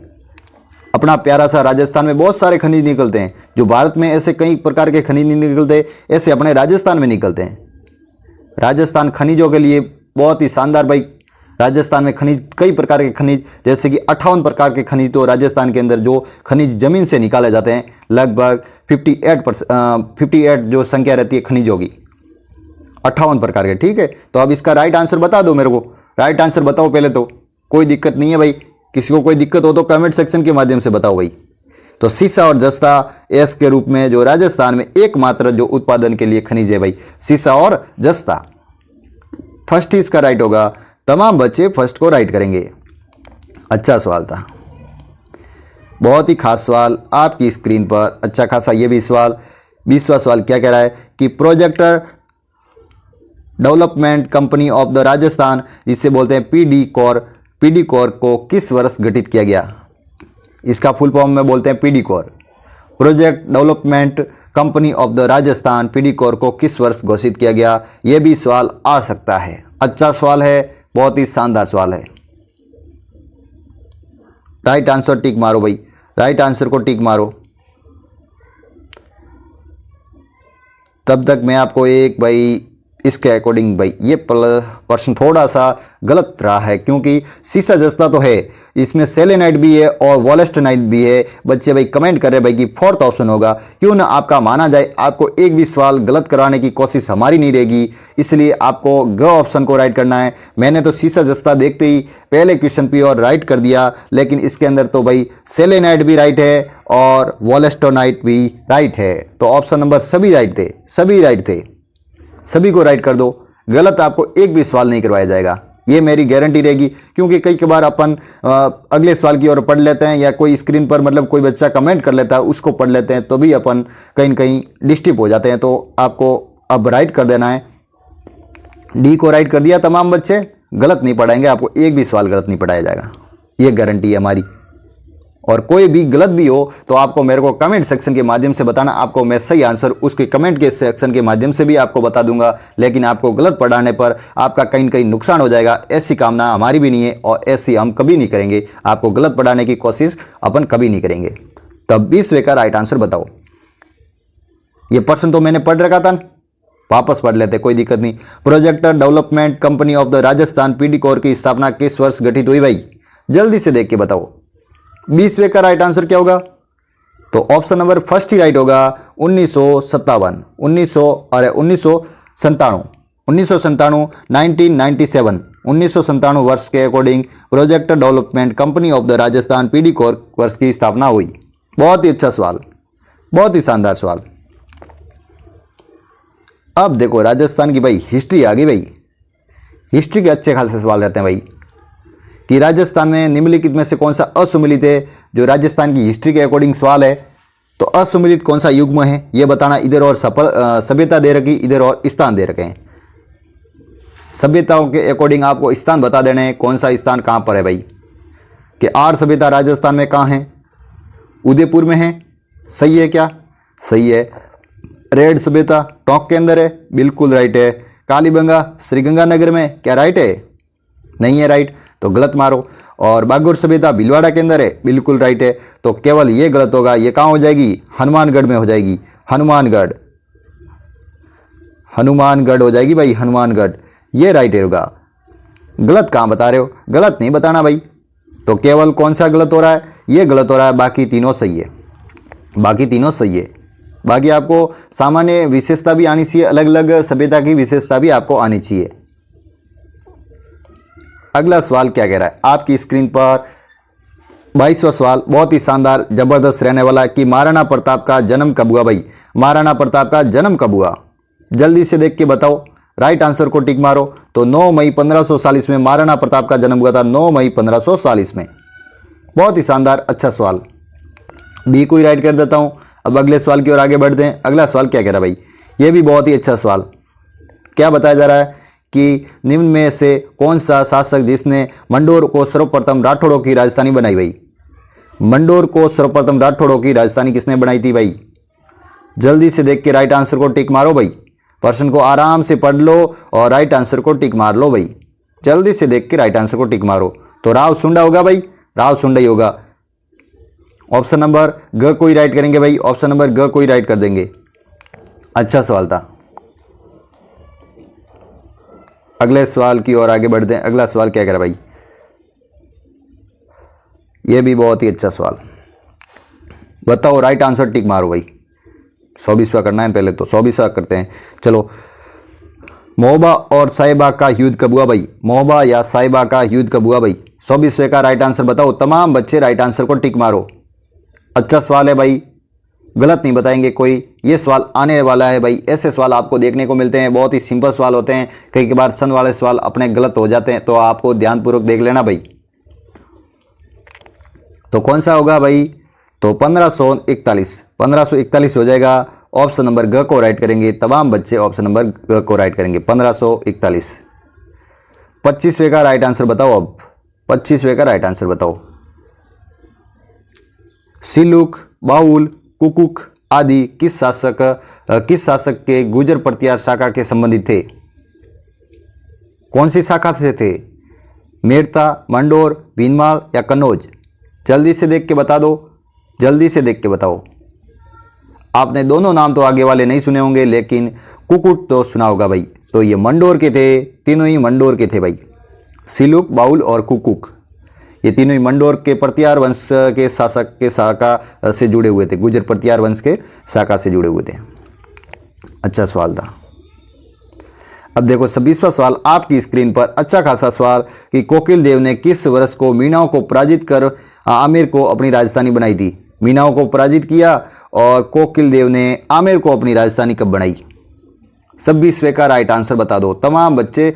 अपना प्यारा सा राजस्थान में बहुत सारे खनिज निकलते हैं, जो भारत में ऐसे कई प्रकार के खनिज नहीं निकलते, ऐसे अपने राजस्थान में निकलते हैं। राजस्थान खनिजों के लिए बहुत ही शानदार भाई। राजस्थान में खनिज, कई प्रकार के खनिज, जैसे कि 58 प्रकार के खनिज तो राजस्थान के अंदर जो खनिज जमीन से निकाले जाते हैं, लगभग 58 जो संख्या रहती है खनिजों की, 58 प्रकार के। ठीक है, तो अब इसका राइट आंसर बता दो मेरे को। राइट आंसर बताओ पहले तो, कोई दिक्कत नहीं है भाई। किसी को कोई दिक्कत हो तो कमेंट सेक्शन के माध्यम से बताओ भाई। तो सीसा और जस्ता एस के रूप में जो राजस्थान में एकमात्र जो उत्पादन के लिए खनिज है भाई, सीसा और जस्ता। फर्स्ट ही इसका राइट होगा। तमाम बच्चे फर्स्ट को राइट करेंगे। अच्छा सवाल था, बहुत ही खास सवाल आपकी स्क्रीन पर। अच्छा खासा ये भी सवाल। 20वां सवाल क्या कह रहा है कि projector development company of the Rajasthan, जिसे बोलते हैं पीडी कोर को किस वर्ष गठित किया गया। इसका फुल फॉर्म में बोलते हैं PD core, project development company of the Rajasthan. PD core को किस वर्ष घोषित किया गया, यह भी सवाल आ सकता है। अच्छा सवाल है, बहुत ही शानदार सवाल है। राइट आंसर टिक मारो भाई, राइट आंसर को टिक मारो। तब तक मैं आपको इसके अकॉर्डिंग भाई ये प्रश्न थोड़ा सा गलत रहा है, क्योंकि शीशा जस्ता तो है, इसमें सेलेनाइट भी है और वोलेस्टोनाइट भी है। बच्चे भाई कमेंट कर रहे हैं भाई कि फोर्थ ऑप्शन होगा। क्यों ना आपका माना जाए, आपको एक भी सवाल गलत कराने की कोशिश हमारी नहीं रहेगी, इसलिए आपको ग ऑप्शन को राइट करना है। मैंने तो शीशा जस्ता देखते ही पहले क्वेश्चन पे और राइट कर दिया, लेकिन इसके अंदर तो भाई सेलेनाइट भी राइट है और वोलेस्टोनाइट भी राइट है। तो ऑप्शन नंबर सभी राइट थे, सभी राइट थे, सभी को राइट कर दो। गलत आपको एक भी सवाल नहीं करवाया जाएगा, ये मेरी गारंटी रहेगी। क्योंकि कई बार अपन अगले सवाल की ओर पढ़ लेते हैं, या कोई स्क्रीन पर मतलब कोई बच्चा कमेंट कर लेता है उसको पढ़ लेते हैं, तो भी अपन कहीं न कहीं डिस्टर्ब हो जाते हैं। तो आपको अब राइट कर देना है। डी को राइट कर दिया तमाम बच्चे, गलत नहीं पढ़ाएंगे, आपको एक भी सवाल गलत नहीं पढ़ाया जाएगा, ये गारंटी है हमारी। और कोई भी गलत भी हो तो आपको मेरे को कमेंट सेक्शन के माध्यम से बताना, आपको मैं सही आंसर उसके कमेंट के सेक्शन के माध्यम से भी आपको बता दूंगा। लेकिन आपको गलत पढ़ाने पर आपका कहीं न कहीं नुकसान हो जाएगा, ऐसी कामना हमारी भी नहीं है और ऐसी हम कभी नहीं करेंगे। आपको गलत पढ़ाने की कोशिश अपन कभी नहीं करेंगे। तब 20वें का राइट आंसर बताओ। ये प्रश्न तो मैंने पढ़ रखा था, वापस पढ़ लेते, कोई दिक्कत नहीं। Projector development company of the Rajasthan PD core की स्थापना किस वर्ष घटित हुई भाई? जल्दी से देख के बताओ। 20वें का राइट आंसर क्या होगा? तो ऑप्शन नंबर फर्स्ट ही राइट होगा, 1957, 1997 वर्ष के according project development company of the Rajasthan PD core वर्ष की स्थापना हुई। बहुत ही अच्छा सवाल, बहुत ही शानदार सवाल। अब देखो राजस्थान की भाई हिस्ट्री आ गई भाई। हिस्ट्री के अच्छे खासे सवाल रहते हैं भाई, कि राजस्थान में निम्नलिखित में से कौन सा असुमिलित है। जो राजस्थान की हिस्ट्री के अकॉर्डिंग सवाल है, तो असुमिलित कौन सा युग्म है ये बताना। इधर और सभ्यता दे रखी, इधर और स्थान दे रखे हैं। सभ्यताओं के अकॉर्डिंग आपको स्थान बता देने हैं, कौन सा स्थान कहाँ पर है भाई। कि आर्य सभ्यता राजस्थान में कहाँ है? उदयपुर में है, सही है क्या? सही है। रेड सभ्यता टोंक के अंदर है, बिल्कुल राइट है। कालीबंगा श्रीगंगानगर में, क्या राइट है? नहीं है राइट, तो गलत मारो। और बागुर सभ्यता भीलवाड़ा के अंदर है, बिल्कुल राइट है। तो केवल ये गलत होगा, ये कहाँ हो जाएगी? हनुमानगढ़ में हो जाएगी। हनुमानगढ़, हनुमानगढ़ हो जाएगी भाई, हनुमानगढ़, ये राइट होगा। गलत कहाँ बता रहे हो? गलत नहीं बताना भाई। तो केवल कौन सा गलत हो रहा है? ये गलत हो रहा है, बाकी तीनों सही है, बाकी तीनों सही है। बाकी आपको सामान्य विशेषता भी आनी चाहिए, अलग अलग सभ्यता की विशेषता भी आपको आनी चाहिए। अगला सवाल क्या कह रहा है आपकी स्क्रीन पर? 22वां सवाल बहुत ही शानदार जबरदस्त रहने वाला, कि महाराणा प्रताप का जन्म कब हुआ भाई? महाराणा प्रताप का जन्म कब हुआ? जल्दी से देख के बताओ, राइट आंसर को टिक मारो। तो 9 मई 1540 में महाराणा प्रताप का जन्म हुआ था, 9 मई 1540 में। बहुत ही शानदार, अच्छा सवाल। बी को ही राइट कर देता हूँ। अब अगले सवाल की ओर आगे बढ़ते हैं। अगला सवाल क्या कह रहा है भाई? ये भी बहुत ही अच्छा सवाल। क्या बताया जा रहा है कि निम्न में से कौन सा शासक जिसने मंडोर को सर्वप्रथम राठौड़ों की राजधानी बनाई भाई? मंडोर को सर्वप्रथम राठौड़ों की राजधानी किसने बनाई थी भाई? जल्दी से देख के राइट आंसर को टिक मारो भाई। प्रश्न को आराम से पढ़ लो और राइट आंसर को टिक मार लो भाई। जल्दी से देख के राइट आंसर को टिक मारो। तो राव सुंडा होगा भाई, राव सुंडा ही होगा। ऑप्शन नंबर ग को ही राइट करेंगे भाई, ऑप्शन नंबर ग को ही राइट कर देंगे। अच्छा सवाल था। अगले सवाल की ओर आगे बढ़ते हैं। अगला सवाल क्या कह रहा है भाई? ये भी बहुत ही अच्छा सवाल। बताओ, राइट आंसर टिक मारो भाई। 120वां करना है, पहले तो 120वां करते हैं। चलो, महोबा और साहिबा का युद्ध कब हुआ भाई? महोबा या साहिबा का युद्ध कब हुआ भाई? 120वें का राइट आंसर बताओ। तमाम बच्चे राइट आंसर को टिक मारो। अच्छा सवाल है भाई, गलत नहीं बताएंगे कोई। ये सवाल आने वाला है भाई, ऐसे सवाल आपको देखने को मिलते हैं। बहुत ही सिंपल सवाल होते हैं, कई बार सन वाले सवाल अपने गलत हो जाते हैं, तो आपको ध्यानपूर्वक देख लेना भाई। तो कौन सा होगा भाई? तो 1541, 1541 हो जाएगा। ऑप्शन नंबर ग को राइट करेंगे तमाम बच्चे, ऑप्शन नंबर ग को राइट करेंगे, 1541। 25वें का राइट आंसर बताओ। अब 25वें का राइट आंसर बताओ। सिलुक, बाउल, कुकुक आदि किस शासक के गुर्जर प्रतिहार शाखा के संबंधित थे? कौन सी शाखा से थे? मेड़ता, मंडोर, भीनमाल या कन्नौज? जल्दी से देख के बता दो, जल्दी से देख के बताओ। आपने दोनों नाम तो आगे वाले नहीं सुने होंगे, लेकिन कुकुट तो सुना होगा भाई। तो ये मंडोर के थे, तीनों ही मंडोर के थे भाई। सिलुक, बाउल और कुकुक, ये तीनों ही मंडोर के प्रतिहार वंश के शासक के शाखा से जुड़े हुए थे, गुर्जर प्रतिहार वंश के शाखा से जुड़े हुए थे। अच्छा सवाल था। अब देखो 26वां सवाल आपकी स्क्रीन पर, अच्छा खासा सवाल कि कोकिल देव ने किस वर्ष को मीनाओं को पराजित कर आमेर को अपनी राजधानी बनाई थी। मीनाओं को पराजित किया और कोकिल देव ने आमेर को अपनी राजधानी कब बनाई। 26वें का राइट आंसर बता दो तमाम बच्चे,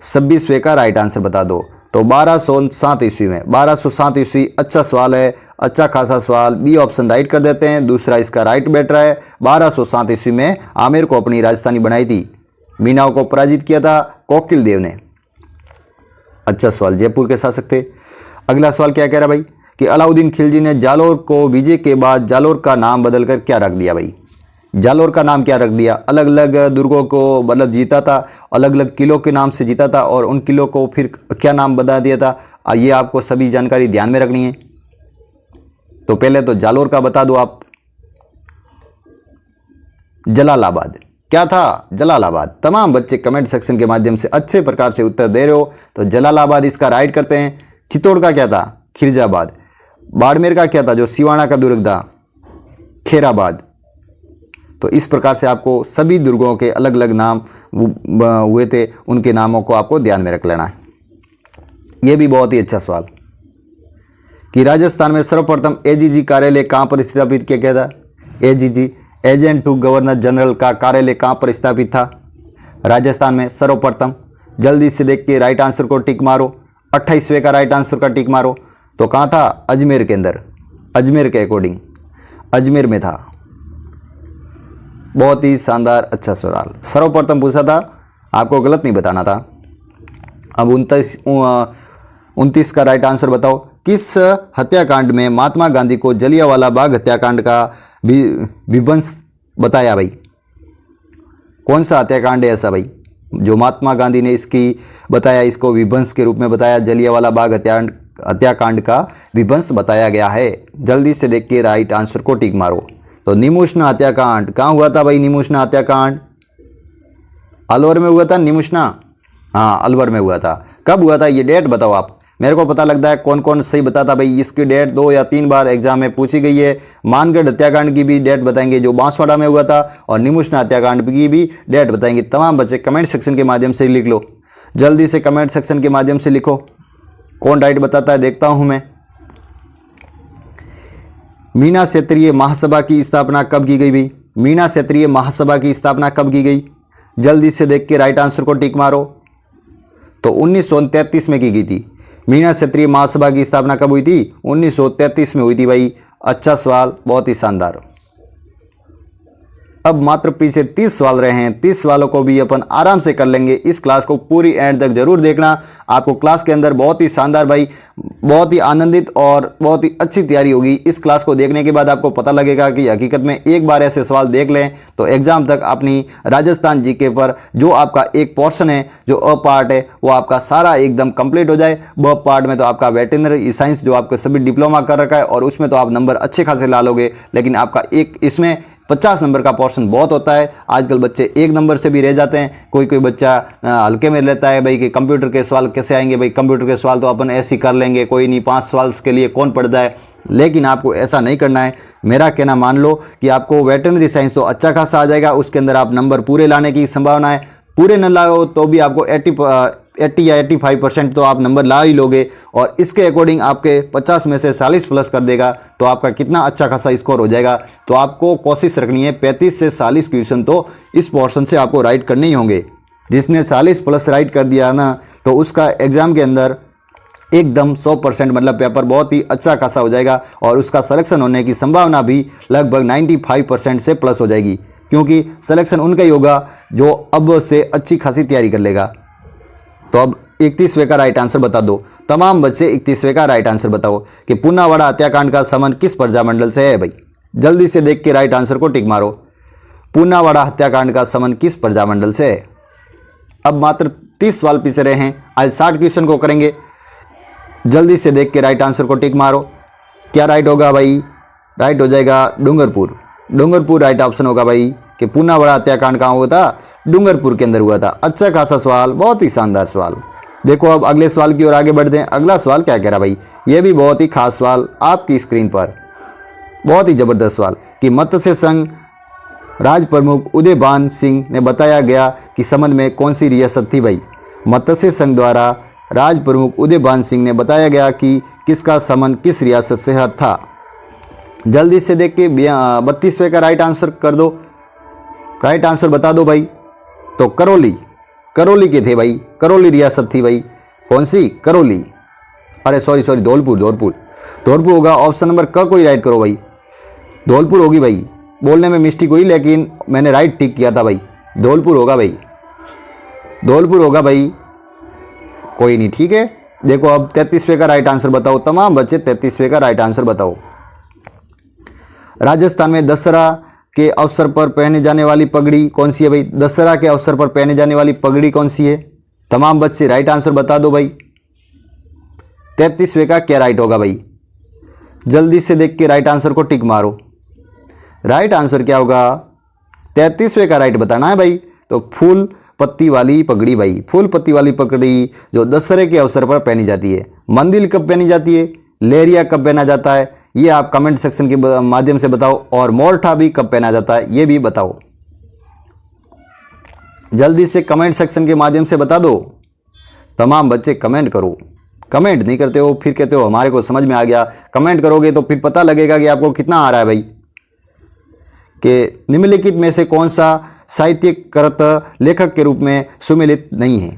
26वें का राइट आंसर बता दो। तो 1207 ईस्वी में, 1207 ईस्वी। अच्छा सवाल है, अच्छा खासा सवाल। बी ऑप्शन राइट कर देते हैं, दूसरा इसका राइट बैठ रहा है। 1207 ईस्वी में आमेर को अपनी राजधानी बनाई थी, मीनाओं को पराजित किया था कोकिल देव ने। अच्छा सवाल, जयपुर के शासक थे। अगला सवाल क्या कह रहा भाई कि अलाउद्दीन खिलजी ने जालोर को विजय के बाद जालोर का नाम बदलकर क्या रख दिया भाई। जालोर का नाम क्या रख दिया। अलग अलग दुर्गों को मतलब जीता था, अलग अलग किलों के नाम से जीता था और उन किलों को फिर क्या नाम बता दिया था। ये आपको सभी जानकारी ध्यान में रखनी है। तो पहले तो जालोर का बता दो आप, जलालाबाद। क्या था, जलालाबाद। तमाम बच्चे कमेंट सेक्शन के माध्यम से अच्छे प्रकार से उत्तर दे रहे हो, तो जलालाबाद इसका राइट करते हैं। चित्तौड़ का क्या था, खिरजाबाद। बाड़मेर का क्या था, जो सिवाना का दुर्ग था, खेराबाद। तो इस प्रकार से आपको सभी दुर्गों के अलग अलग नाम हुए थे, उनके नामों को आपको ध्यान में रख लेना है। यह भी बहुत ही अच्छा सवाल कि राजस्थान में सर्वप्रथम एजीजी कार्यालय कहाँ पर स्थापित किया गया था। AGG, agent to governor general का कार्यालय कहाँ पर स्थापित था, राजस्थान में सर्वप्रथम। जल्दी से देख के राइट आंसर को टिक मारो। 28वें का राइट आंसर का टिक मारो। तो कहाँ था, अजमेर के अंदर, अजमेर के अकॉर्डिंग अजमेर में था। बहुत ही शानदार अच्छा सवाल, सर्वप्रथम पूछा था, आपको गलत नहीं बताना था। अब 29 का राइट आंसर बताओ। किस हत्याकांड में महात्मा गांधी को जलियांवाला बाग हत्याकांड का विध्वंस बताया भाई। कौन सा हत्याकांड है ऐसा भाई जो महात्मा गांधी ने इसकी बताया, इसको विध्वंस के रूप में बताया। जलियांवाला बाग हत्याकांड का विध्वंस बताया गया है। जल्दी से देख के राइट आंसर को टिक मारो। तो निमुष्णा हत्याकांड कहाँ हुआ था भाई। निमुष्णा हत्याकांड अलवर में हुआ था। निमुष्णा, हाँ अलवर में हुआ था। कब हुआ था ये डेट बताओ आप, मेरे को पता लगता है कौन कौन सही बताता भाई। इसकी डेट 2 या 3 बार एग्जाम में पूछी गई है। मानगढ़ हत्याकांड की भी डेट बताएंगे जो बांसवाड़ा में हुआ था, और निमुष्णा हत्याकांड की भी डेट बताएंगे। तमाम बच्चे कमेंट सेक्शन के माध्यम से लिख लो, जल्दी से कमेंट सेक्शन के माध्यम से लिखो कौन राइट बताता है, देखता हूं मैं। मीना क्षेत्रीय महासभा की स्थापना कब की गई भाई। मीना क्षेत्रीय महासभा की स्थापना कब की गई, जल्दी से देख के राइट आंसर को टिक मारो। तो 1933 में की गई थी। मीना क्षेत्रीय महासभा की स्थापना कब हुई थी, 1933 में हुई थी भाई। अच्छा सवाल, बहुत ही शानदार। अब मात्र पीछे 30 सवाल रहे हैं, 30 सवालों को भी अपन आराम से कर लेंगे। इस क्लास को पूरी एंड तक जरूर देखना। आपको क्लास के अंदर बहुत ही शानदार भाई, बहुत ही आनंदित और बहुत ही अच्छी तैयारी होगी। इस क्लास को देखने के बाद आपको पता लगेगा कि हकीकत में एक बार ऐसे सवाल देख लें तो एग्जाम तक अपनी राजस्थान जीके पर जो आपका एक पोर्शन है, जो अ पार्ट है, वो आपका सारा एकदम कंप्लीट हो जाए। ब पार्ट में तो आपका वेटरनरी साइंस जो आपके सभी डिप्लोमा कर रखा है, और उसमें तो आप नंबर अच्छे खासे ला लोगे, लेकिन आपका एक इसमें 50 नंबर का पोर्शन बहुत होता है। आजकल बच्चे 1 नंबर से भी रह जाते हैं। कोई कोई बच्चा हल्के में लेता है भाई कि कंप्यूटर के सवाल कैसे आएंगे भाई, कंप्यूटर के सवाल तो अपन ऐसे ही कर लेंगे, कोई नहीं, 5 सवाल के लिए कौन पढ़ता है। लेकिन आपको ऐसा नहीं करना है। मेरा कहना मान लो कि आपको वेटरनरी साइंस तो अच्छा खासा आ जाएगा, उसके अंदर आप नंबर पूरे लाने की संभावना है। पूरे न लाओ तो भी आपको 80 या 85% तो आप नंबर ला ही लोगे, और इसके अकॉर्डिंग आपके 50 में से 40 प्लस कर देगा तो आपका कितना अच्छा खासा स्कोर हो जाएगा। तो आपको कोशिश रखनी है 35 से 40 क्वेश्चन तो इस पोर्शन से आपको राइट करने ही होंगे। जिसने 40 प्लस राइट कर दिया ना, तो उसका एग्जाम के अंदर एकदम 100% मतलब पेपर बहुत ही अच्छा खासा हो जाएगा, और उसका सिलेक्शन होने की संभावना भी लगभग 95% से प्लस हो जाएगी, क्योंकि सिलेक्शन उनका ही होगा जो अब से अच्छी खासी तैयारी कर लेगा। तो अब 31वें का राइट आंसर बता दो तमाम बच्चे। 31वें का राइट आंसर बताओ कि पूनावाड़ा हत्याकांड का संबंध किस प्रजामंडल से है भाई। जल्दी से देख के राइट आंसर को टिक मारो। पूनावाड़ा हत्याकांड का संबंध किस प्रजामंडल से है। अब मात्र 30 सवाल पीछे रहे हैं, आज 60 क्वेश्चन को करेंगे। जल्दी से देख के राइट आंसर को टिक मारो। क्या राइट होगा भाई, राइट हो जाएगा डूंगरपुर। डूंगरपुर राइट ऑप्शन होगा भाई कि पूनावाड़ा हत्याकांड कहाँ हुआ था, डूंगरपुर के अंदर हुआ था। अच्छा खासा सवाल, बहुत ही शानदार सवाल। देखो अब अगले सवाल की ओर आगे बढ़ते हैं। अगला सवाल क्या कह रहा भाई, ये भी बहुत ही खास सवाल आपकी स्क्रीन पर, बहुत ही जबरदस्त सवाल कि मत्स्य संघ राज प्रमुख उदयभान सिंह ने बताया गया कि संबंध में कौन सी रियासत थी भाई। मत्स्य संघ द्वारा राज प्रमुख उदयभान सिंह ने बताया गया कि किसका संबंध किस रियासत से था। जल्दी से देख के 32वें का राइट आंसर कर दो, राइट आंसर बता दो भाई। तो करौली, करौली के थे भाई, करौली रियासत थी भाई। कौन सी? करौली। अरे सॉरी धौलपुर, धौलपुर होगा। ऑप्शन नंबर क को ही राइट करो भाई, धौलपुर होगी भाई। बोलने में मिस्टेक हुई लेकिन मैंने राइट टिक किया था भाई, धौलपुर होगा भाई, धौलपुर होगा भाई। कोई नहीं, ठीक है। देखो अब 33वें का राइट आंसर बताओ तमाम बच्चे, 33वें का राइट आंसर बताओ। राजस्थान में दशहरा के अवसर पर पहने जाने वाली पगड़ी कौन सी है भाई? दशहरा के अवसर पर पहने जाने वाली पगड़ी कौन सी है? तमाम बच्चे राइट आंसर बता दो भाई। 33वें का क्या राइट होगा भाई? जल्दी से देख के राइट आंसर को टिक मारो। राइट आंसर क्या होगा? 33वें का राइट बताना है भाई। तो फूल पत्ती वाली पगड़ी भाई, फूल पत्ती वाली पगड़ी जो दशहरे के अवसर पर पहनी जाती है। मंदिल कब पहनी जाती है? लेरिया कब पहना जाता है? ये आप कमेंट सेक्शन के माध्यम से बताओ। और मोरठा भी कब पहना जाता है ये भी बताओ। जल्दी से कमेंट सेक्शन के माध्यम से बता दो। तमाम बच्चे कमेंट करो। कमेंट नहीं करते हो फिर कहते हो हमारे को समझ में आ गया। कमेंट करोगे तो फिर पता लगेगा कि आपको कितना आ रहा है भाई। कि निम्नलिखित में से कौन सा साहित्यिक कृत लेखक के रूप में सुमेलित नहीं है?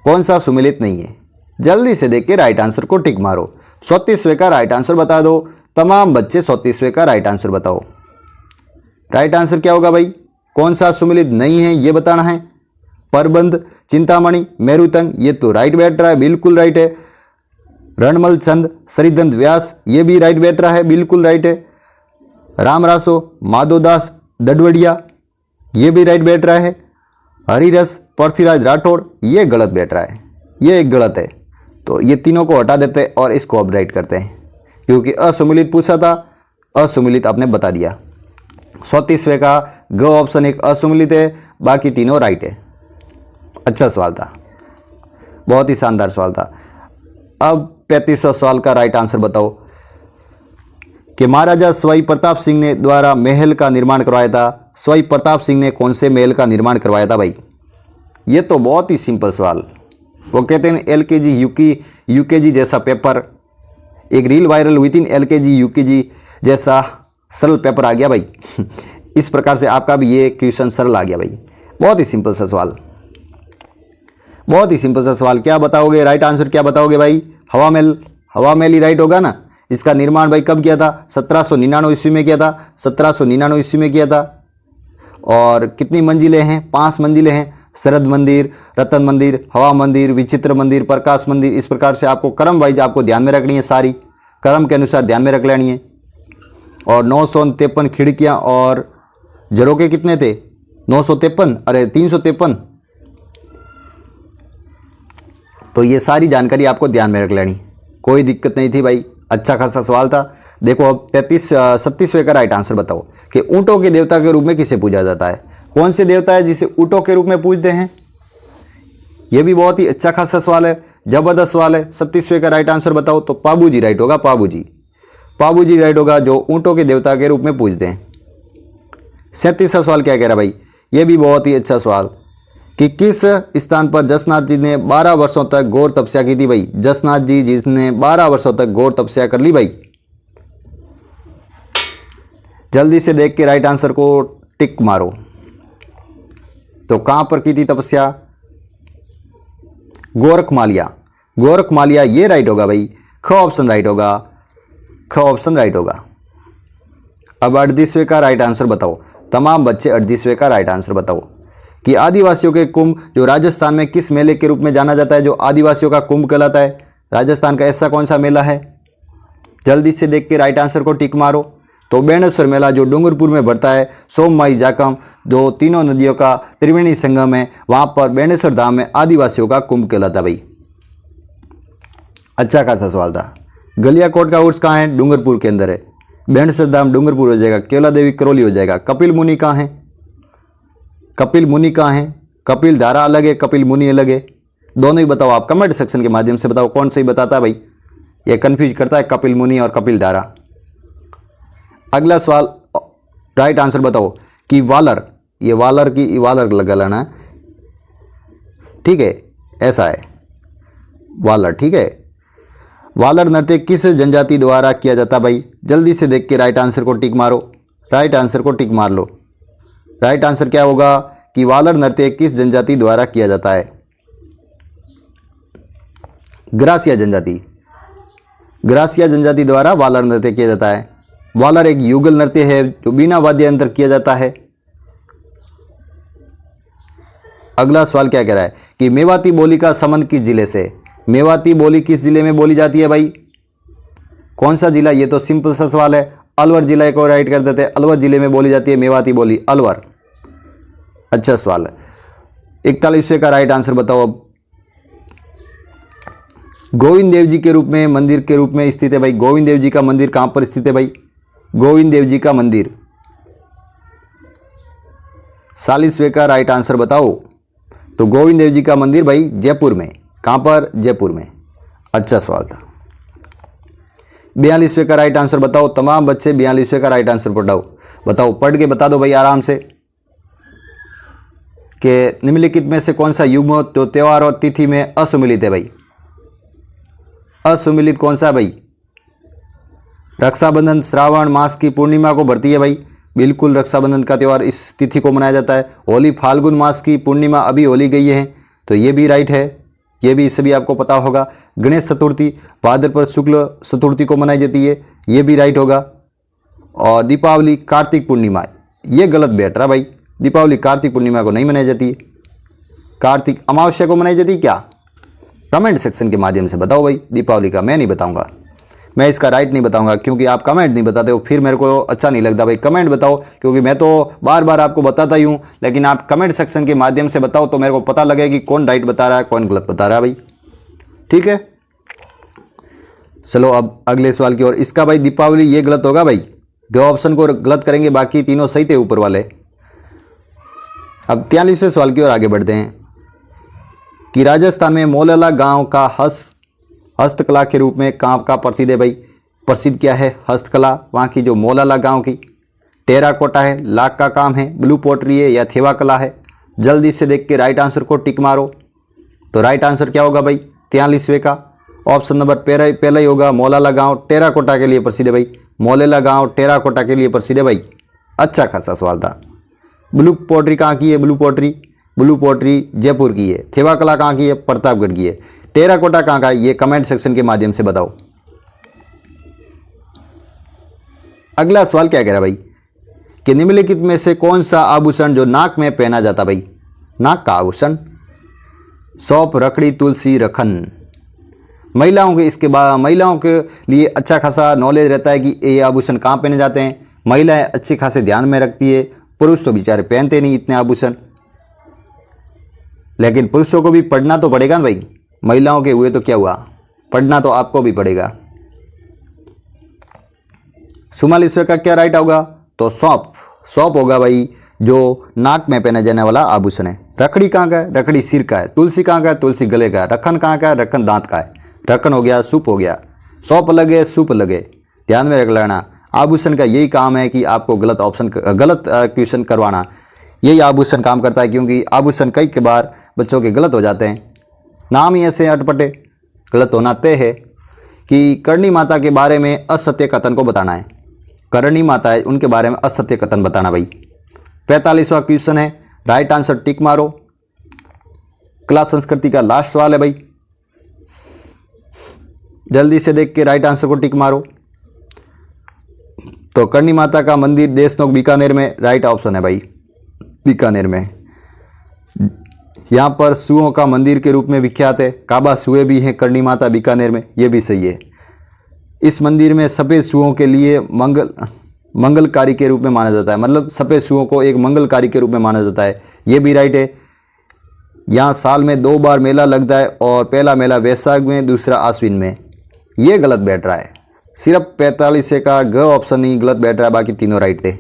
कौन सा सुमेलित नहीं है? जल्दी से देख के राइट आंसर को टिक मारो। 34वें का राइट आंसर बता दो। तमाम बच्चे 34वें का राइट आंसर बताओ। राइट आंसर क्या होगा भाई? कौन सा सुमेलित नहीं है ये बताना है। परबंध, चिंतामणि, मेरुतंग, ये तो राइट बैठ रहा है, बिल्कुल राइट है। रणमल चंद, श्रीदंत व्यास, ये भी राइट बैठ रहा है, बिल्कुल राइट है। रामरासो, माधोदास, दडवड़िया, ये भी राइट बैठ रहा है। हरिरस, पृथ्वीराज राठौड़, ये गलत बैठ रहा है, ये एक गलत है। तो ये तीनों को हटा देते हैं और इसको अब राइट करते हैं क्योंकि असुमिलित पूछा था, असुमिलित आपने बता दिया। 34वें का ग ऑप्शन एक असुमिलित है, बाकी तीनों राइट है। अच्छा सवाल था, बहुत ही शानदार सवाल था। अब 35वां सवाल का राइट आंसर बताओ कि महाराजा सवाई प्रताप सिंह ने द्वारा महल का निर्माण करवाया था। सवाई प्रताप सिंह ने कौन से महल का निर्माण करवाया था भाई? ये तो बहुत ही सिंपल सवाल। वो कहते हैं LKG UKG जैसा पेपर, एक रील वायरल हुई थी LKG UKG जैसा सरल पेपर आ गया भाई। इस प्रकार से आपका भी ये क्वेश्चन सरल आ गया भाई। बहुत ही सिंपल सा सवाल, बहुत ही सिंपल सा सवाल। क्या बताओगे? राइट आंसर क्या बताओगे भाई? हवा महल, हवा महल ही राइट होगा ना। इसका निर्माण भाई कब किया था? 1799 ईस्वी में किया था, 1799 ईस्वी में किया था। और कितनी मंजिलें हैं? 5 मंजिलें हैं। शरद मंदिर, रतन मंदिर, हवा मंदिर, विचित्र मंदिर, प्रकाश मंदिर। इस प्रकार से आपको क्रम वाइज आपको ध्यान में रखनी है, सारी क्रम के अनुसार ध्यान में रख लेनी है। और 953 खिड़कियाँ और झरोके कितने थे? 953, अरे 353। तो ये सारी जानकारी आपको ध्यान में रख लेनी, कोई दिक्कत नहीं थी भाई। अच्छा खासा सवाल था। देखो अब 37वें का राइट आंसर बताओ कि ऊँटों के देवता के रूप में किसे पूजा जाता है? कौन से देवता है जिसे ऊँटों के रूप में पूजते हैं? यह भी बहुत ही अच्छा खासा सवाल है, जबरदस्त सवाल है। 37वें का राइट आंसर बताओ। तो पाबूजी राइट होगा, पाबूजी, पाबूजी राइट होगा जो ऊँटों के देवता के रूप में पूजते हैं। 37वां सवाल क्या कह रहा भाई? यह भी बहुत ही अच्छा सवाल कि किस स्थान पर जसनाथ जी ने 12 वर्षों तक घोर तपस्या की थी भाई? जसनाथ जी जिसने 12 वर्षों तक घोर तपस्या कर ली भाई। जल्दी से देख के राइट आंसर को टिक मारो। तो कहां पर की थी तपस्या? गोरखमालिया, गोरखमालिया, ये राइट होगा भाई। ख ऑप्शन राइट होगा, ख ऑप्शन राइट होगा। अब 38वें का राइट आंसर बताओ। तमाम बच्चे 38वें का राइट आंसर बताओ कि आदिवासियों के कुंभ जो राजस्थान में किस मेले के रूप में जाना जाता है? जो आदिवासियों का कुंभ कहलाता है। राजस्थान का ऐसा कौन सा मेला है? जल्दी से देख के राइट आंसर को टिक मारो। तो बेणेश्वर मेला जो डूंगरपुर में बढ़ता है, सोममाई जाकम जो तीनों नदियों का त्रिवेणी संगम है, वहाँ पर बेणेश्वर धाम में आदिवासियों का कुंभ कहलाता भाई। अच्छा खासा सवाल था। गलियाकोट का उर्स कहाँ है? डूंगरपुर के अंदर है। बेणेश्वर धाम डूंगरपुर हो जाएगा। केवला देवी करौली हो जाएगा। कपिल मुनि कहाँ है? कपिल मुनि कहाँ है? कपिल धारा अलग है, कपिल मुनि अलग है, दोनों ही बताओ आप कमेंट सेक्शन के माध्यम से बताओ कौन सही बताता है भाई। ये कन्फ्यूज करता है कपिल मुनि और कपिल धारा। अगला सवाल राइट आंसर बताओ कि वालर, ये वालर की वालर लगा लेना, ठीक है, ऐसा है वालर, ठीक है। वालर नृत्य किस जनजाति द्वारा किया जाता भाई? जल्दी से देख के राइट आंसर को टिक मारो, राइट आंसर को टिक मार लो। राइट आंसर क्या होगा कि वालर नृत्य किस जनजाति द्वारा किया जाता है? ग्रासिया जनजाति, ग्रासिया जनजाति द्वारा वालर नृत्य किया जाता है। वालर एक युगल नृत्य है जो बिना वाद्य यंत्र किया जाता है। अगला सवाल क्या कह रहा है कि मेवाती बोली का संबंध किस जिले से? मेवाती बोली किस जिले में बोली जाती है भाई? कौन सा जिला? ये तो सिंपल सा सवाल है, अलवर जिले को राइट कर देते हैं। अलवर जिले में बोली जाती है मेवाती बोली, अलवर। अच्छा सवाल है। 41वें का राइट आंसर बताओ अब। गोविंद देव जी के रूप में मंदिर के रूप में स्थित है भाई। गोविंद देव जी का मंदिर कहां पर स्थित है भाई? गोविंद देव जी का मंदिर। 40वें का राइट आंसर बताओ। तो गोविंद देव जी का मंदिर भाई जयपुर में। कहां पर? जयपुर में। अच्छा सवाल था। 42वें का राइट आंसर बताओ। तमाम बच्चे 42वें का राइट आंसर बताओ, पढ़ के बता दो भाई आराम से कि निम्नलिखित में से कौन सा युग्म जो त्योहार और तिथि में असुमिलित है भाई? असुमिलित कौन सा भाई? रक्षाबंधन श्रावण मास की पूर्णिमा को भरती है भाई, बिल्कुल रक्षाबंधन का त्यौहार इस तिथि को मनाया जाता है। होली फाल्गुन मास की पूर्णिमा, अभी होली गई है तो ये भी राइट है, ये भी सभी आपको पता होगा। गणेश चतुर्थी भाद्रपद शुक्ल चतुर्थी को मनाई जाती है, ये भी राइट होगा। और दीपावली कार्तिक पूर्णिमा, ये गलत बैठ रहा भाई, दीपावली कार्तिक पूर्णिमा को नहीं मनाई जाती है, कार्तिक अमावस्या को मनाई जाती है क्या? कमेंट सेक्शन के माध्यम से बताओ भाई। दीपावली का मैं नहीं बताऊंगा, मैं इसका राइट नहीं बताऊंगा क्योंकि आप कमेंट नहीं बताते हो, फिर मेरे को अच्छा नहीं लगता भाई। कमेंट बताओ, क्योंकि मैं तो बार बार आपको बताता ही हूँ, लेकिन आप कमेंट सेक्शन के माध्यम से बताओ तो मेरे को पता लगे कि कौन राइट बता रहा है कौन गलत बता रहा है भाई, ठीक है। चलो अब अगले सवाल की ओर। इसका भाई दीपावली ये गलत होगा भाई, दो ऑप्शन को गलत करेंगे, बाकी तीनों सही थे ऊपर वाले। अब 43वें सवाल की ओर आगे बढ़ते हैं कि राजस्थान में मोलाला गांव का हस्तकला के रूप में कहाँ का प्रसिद्ध है भाई? प्रसिद्ध क्या है? हस्तकला वहाँ की जो मोलाला गांव की। टेराकोटा है, लाख का काम है, ब्लू पोट्री है या थेवा कला है? जल्दी से देख के राइट आंसर को टिक मारो। तो राइट आंसर क्या होगा भाई? 43वें का ऑप्शन नंबर पहला ही होगा, मोलाला गांव टेराकोटा के लिए प्रसिद्ध है भाई। मोलाला गांव टेराकोटा के लिए प्रसिद्ध है भाई। अच्छा खासा सवाल था। ब्लू पोट्री कहाँ की है? ब्लू पोट्री जयपुर की है। थेवा कला कहाँ की है? प्रतापगढ़ की है। टेराकोटा कहाँ का है? ये कमेंट सेक्शन के माध्यम से बताओ। अगला सवाल क्या कह रहा है भाई कि निम्नलिखित में से कौन सा आभूषण जो नाक में पहना जाता भाई? नाक का आभूषण, सौंफ, रखड़ी, तुलसी, रखन। महिलाओं के इसके बाद महिलाओं के लिए अच्छा खासा नॉलेज रहता है कि ये आभूषण कहाँ पहने जाते हैं। महिलाएं अच्छे खासे ध्यान में रखती है, पुरुष तो बेचारे पहनते नहीं इतने आभूषण, लेकिन पुरुषों को भी पढ़ना तो पड़ेगा ना भाई। महिलाओं के हुए तो क्या हुआ, पढ़ना तो आपको भी पड़ेगा। 44वें का क्या राइट होगा? तो सौंफ होगा भाई, जो नाक में पहने जाने वाला आभूषण है। रखड़ी कहाँ का है? रखड़ी सिर का है। तुलसी कहाँ का है? तुलसी गले का है। रखन कहाँ का है? रखन दांत का है। रखन हो गया, सूप हो गया। सौंफ अलग है, सूप अलग है, ध्यान में रख लेना। आभूषण का यही काम है कि आपको गलत क्वेश्चन करवाना, यही आभूषण काम करता है, क्योंकि आभूषण कई बार बच्चों के गलत हो जाते हैं, नाम ही ऐसे अटपटे। गलत होना तय है कि करणी माता के बारे में असत्य कथन को बताना है। करणी माता है उनके बारे में असत्य कथन बताना भाई। 45वां क्वेश्चन है, राइट आंसर टिक मारो। कला संस्कृति का लास्ट सवाल है भाई, जल्दी से देख के राइट आंसर को टिक मारो। तो करणी माता का मंदिर देशनोक बीकानेर में राइट ऑप्शन है भाई, बीकानेर में। यहाँ पर सुओं का मंदिर के रूप में विख्यात है। काबा सुए भी हैं करणी माता बीकानेर में, ये भी सही है। इस मंदिर में सफ़ेद सुओं के लिए मंगलकारी के रूप में माना जाता है, मतलब सफ़ेद सुओं को एक मंगलकारी के रूप में माना जाता है, ये भी राइट है। यहाँ साल में 2 बार मेला लगता है और पहला मेला वैशाख में, दूसरा आश्विन में। ये गलत बैठ रहा है, सिर्फ 45 का ग ऑप्शन ही गलत बैठ रहा है, बाकी तीनों राइट थे।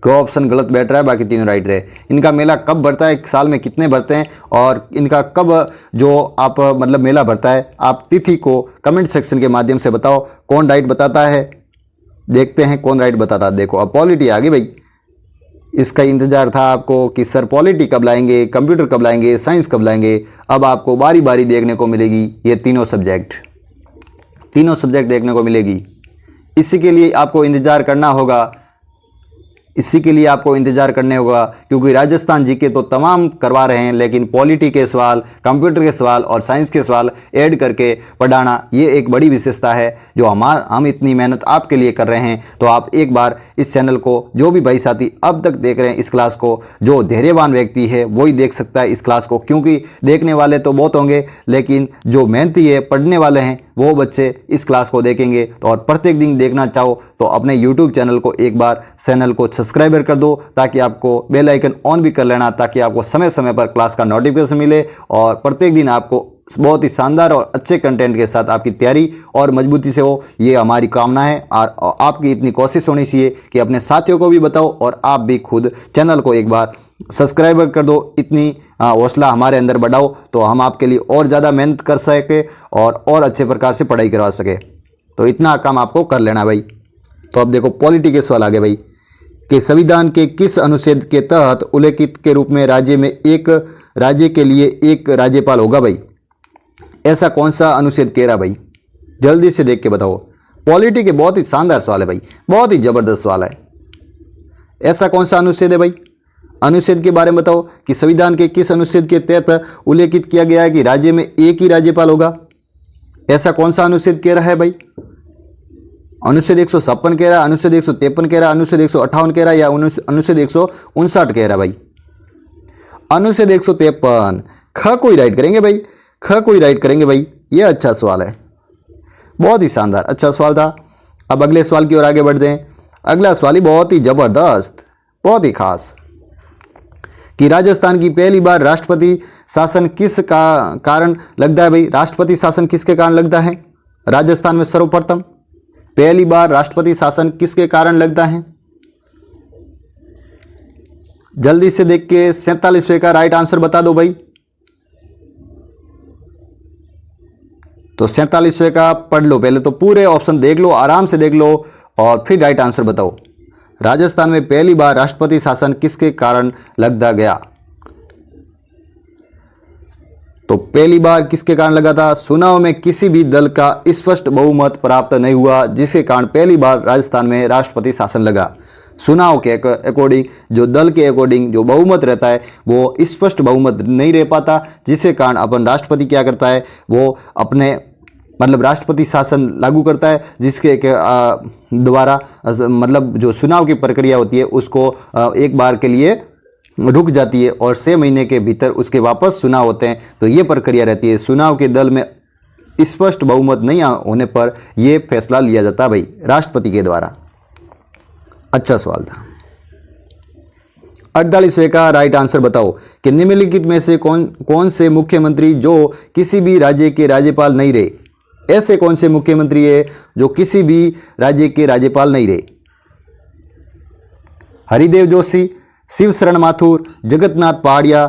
को ऑप्शन गलत बैठ रहा है, बाकी तीनों राइट है। इनका मेला कब बढ़ता है, एक साल में कितने बढ़ते हैं, और इनका कब जो आप मतलब मेला बढ़ता है, आप तिथि को कमेंट सेक्शन के माध्यम से बताओ। कौन राइट बताता है, देखते हैं कौन राइट बताता है। देखो अब पॉलिटी आ गई भाई। इसका इंतजार था आपको कि सर पॉलिटी कब लाएंगे, कंप्यूटर कब लाएंगे, साइंस कब लाएंगे। अब आपको बारी बारी देखने को मिलेगी ये तीनों सब्जेक्ट देखने को मिलेगी। इसी के लिए आपको इंतज़ार करना होगा, क्योंकि राजस्थान जीके तो तमाम करवा रहे हैं, लेकिन पॉलिटी के सवाल, कंप्यूटर के सवाल और साइंस के सवाल ऐड करके पढ़ाना ये एक बड़ी विशेषता है जो हम इतनी मेहनत आपके लिए कर रहे हैं। तो आप एक बार इस चैनल को, जो भी भाई साथी अब तक देख रहे हैं इस क्लास को, जो धैर्यवान व्यक्ति है वही देख सकता है इस क्लास को, क्योंकि देखने वाले तो बहुत होंगे लेकिन जो मेहनती है, पढ़ने वाले हैं, वो बच्चे इस क्लास को देखेंगे। और प्रत्येक दिन देखना चाहो तो अपने YouTube चैनल को एक बार चैनल को सब्सक्राइबर कर दो, ताकि आपको बेल आइकन ऑन भी कर लेना, ताकि आपको समय समय पर क्लास का नोटिफिकेशन मिले और प्रत्येक दिन आपको बहुत ही शानदार और अच्छे कंटेंट के साथ आपकी तैयारी और मजबूती से हो, ये हमारी कामना है। और आपकी इतनी कोशिश होनी चाहिए कि अपने साथियों को भी बताओ और आप भी खुद चैनल को एक बार सब्सक्राइबर कर दो। इतनी हौसला हमारे अंदर बढ़ाओ तो हम आपके लिए और ज़्यादा मेहनत कर सके और अच्छे प्रकार से पढ़ाई करवा सके। तो इतना काम आपको कर लेना भाई। तो अब देखो पॉलिटी के सवाल आगे भाई, कि संविधान के किस अनुच्छेद के तहत उल्लेखित के रूप में राज्य के लिए एक राज्यपाल होगा भाई। ऐसा कौन सा अनुच्छेद कह रहा भाई, जल्दी से देख के बताओ। पॉलिटी के बहुत ही शानदार सवाल है भाई, बहुत ही ज़बरदस्त सवाल है। ऐसा कौन सा अनुच्छेद है भाई, अनुच्छेद के बारे में बताओ कि संविधान के किस अनुच्छेद के तहत उल्लेखित किया गया है कि राज्य में एक ही राज्यपाल होगा। ऐसा कौन सा अनुच्छेद कह रहा है भाई, अनुच्छेद 156 कह रहा है, अनुच्छेद 153 कह रहा है, अनुच्छेद 158 कह रहा है, या अनुच्छेद 159 कह रहा है भाई। अनुच्छेद 153 ख को ही राइट करेंगे भाई, ख को ही राइट करेंगे भाई। ये अच्छा सवाल है, बहुत ही शानदार अच्छा सवाल था। अब अगले सवाल की ओर आगे बढ़ते हैं। अगला सवाल ही बहुत ही ज़बरदस्त, बहुत ही खास, कि राजस्थान की पहली बार राष्ट्रपति शासन किस कारण लगता है भाई। राष्ट्रपति शासन किसके कारण लगता है राजस्थान में सर्वप्रथम, पहली बार राष्ट्रपति शासन किसके कारण लगता है। जल्दी से देख के 47वें का राइट आंसर बता दो भाई। तो 47वें का पढ़ लो, पहले तो पूरे ऑप्शन देख लो, आराम से देख लो और फिर राइट आंसर बताओ। राजस्थान में पहली बार राष्ट्रपति शासन किसके कारण लगता गया। तो पहली बार किसके कारण लगा था, चुनाव में किसी भी दल का स्पष्ट बहुमत प्राप्त नहीं हुआ, जिसके कारण पहली बार राजस्थान में राष्ट्रपति शासन लगा। चुनाव के अकॉर्डिंग, जो दल के अकॉर्डिंग जो बहुमत रहता है वो स्पष्ट बहुमत नहीं रह पाता, जिसके कारण अपन राष्ट्रपति क्या करता है, वो अपने मतलब राष्ट्रपति शासन लागू करता है, जिसके द्वारा मतलब जो चुनाव की प्रक्रिया होती है उसको एक बार के लिए रुक जाती है और 6 महीने के भीतर उसके वापस चुनाव होते हैं। तो ये प्रक्रिया रहती है। चुनाव के दल में स्पष्ट बहुमत नहीं होने पर यह फैसला लिया जाता है भाई राष्ट्रपति के द्वारा। अच्छा सवाल था। 48वें का राइट आंसर बताओ कि निम्नलिखित में से कौन से मुख्यमंत्री जो किसी भी राज्य के राज्यपाल नहीं रहे। ऐसे कौन से मुख्यमंत्री है जो किसी भी राज्य के राज्यपाल नहीं रहे। हरिदेव जोशी, शिव शरण माथुर, जगन्नाथ पहाड़िया,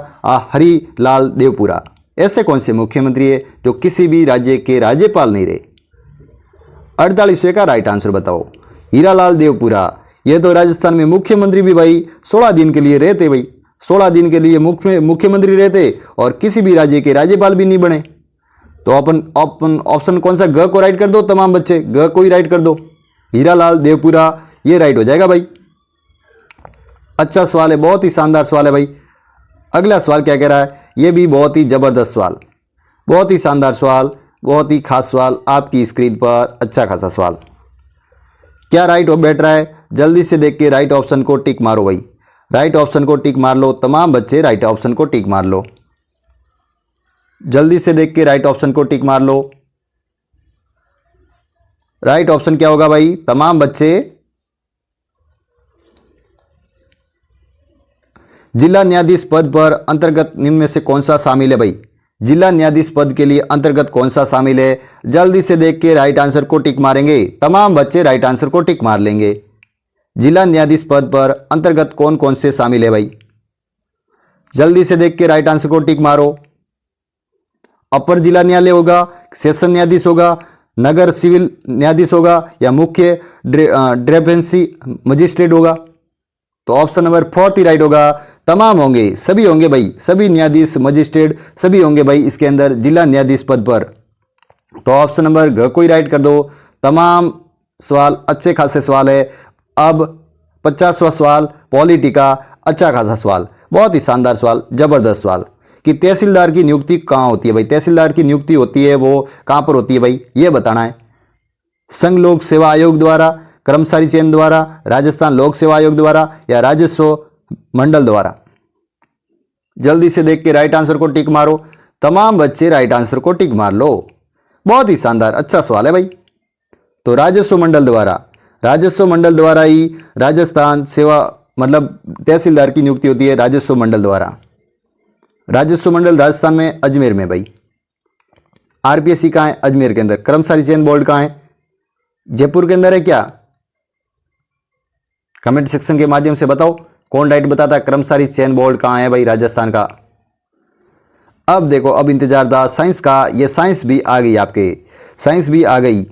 हरिलाल देवपुरा। ऐसे कौन से मुख्यमंत्री है जो किसी भी राज्य के राज्यपाल नहीं रहे। 48वें का राइट आंसर बताओ। हीरालाल देवपुरा, ये तो राजस्थान में मुख्यमंत्री भी भाई 16 दिन के लिए रहते भाई, 16 दिन के लिए मुख्यमंत्री रहते और किसी भी राज्य के राज्यपाल भी नहीं बने। तो अपन ऑप्शन कौन सा, ग को राइट कर दो तमाम बच्चे, ग को ही राइट कर दो। हीरालाल देवपुरा ये राइट हो जाएगा भाई। अच्छा सवाल है, बहुत ही शानदार सवाल है भाई। अगला सवाल क्या कह रहा है, ये भी बहुत ही ज़बरदस्त सवाल, बहुत ही शानदार सवाल, बहुत ही खास सवाल आपकी स्क्रीन पर। अच्छा खासा सवाल, क्या राइट हो बैठ रहा है, जल्दी से देख के राइट ऑप्शन को टिक मारो भाई। राइट ऑप्शन को टिक मार लो, तमाम बच्चे राइट ऑप्शन को टिक मार लो। जल्दी से देख के राइट ऑप्शन को टिक मार लो। राइट ऑप्शन क्या होगा भाई तमाम बच्चे। जिला न्यायाधीश पद पर अंतर्गत निम्न में से कौन सा शामिल है भाई। जिला न्यायाधीश पद के लिए अंतर्गत कौन सा शामिल है। जल्दी से देख के राइट आंसर को टिक मारेंगे, तमाम बच्चे राइट आंसर को टिक मार लेंगे। जिला न्यायाधीश पद पर अंतर्गत कौन कौन से शामिल है भाई? जल्दी से देख के राइट आंसर को टिक मारो। अपर जिला न्यायालय होगा, सेशन न्यायाधीश होगा, नगर सिविल न्यायाधीश होगा या मुख्य ड्रेफेंसी मजिस्ट्रेट होगा? तो ऑप्शन नंबर 4 ही राइट होगा। तमाम होंगे, सभी होंगे भाई, सभी न्यायाधीश मजिस्ट्रेट सभी होंगे भाई इसके अंदर जिला न्यायाधीश पद पर। तो ऑप्शन नंबर घ को ही राइट कर दो। तमाम सवाल अच्छे खासे सवाल है। अब 50वां सवाल पॉलिटिका, अच्छा खासा सवाल, बहुत ही शानदार सवाल, जबरदस्त सवाल कि तहसीलदार की नियुक्ति कहाँ होती है भाई? तहसीलदार की नियुक्ति होती है वो कहाँ पर होती है भाई, ये बताना है। संघ लोक सेवा आयोग द्वारा, कर्मचारी चयन द्वारा, राजस्थान लोक सेवा आयोग द्वारा या राजस्व मंडल द्वारा? जल्दी से देख के राइट आंसर को टिक मारो। तमाम बच्चे राइट आंसर को टिक मार लो। बहुत ही शानदार अच्छा सवाल है भाई। तो राजस्व मंडल द्वारा, राजस्व मंडल द्वारा ही राजस्थान सेवा मतलब तहसीलदार की नियुक्ति होती है राजस्व मंडल द्वारा। राजस्व मंडल राजस्थान में अजमेर में भाई। आरपीएससी कहाँ है? अजमेर के अंदर। कर्मचारी चयन बोर्ड कहाँ है? जयपुर के अंदर है क्या? कमेंट सेक्शन के माध्यम से बताओ कौन राइट बताता है। कर्मचारी चयन बोर्ड कहाँ है भाई? राजस्थान का। अब देखो, अब इंतजार था साइंस का। ये साइंस भी आ गई आपके, साइंस भी आ गई।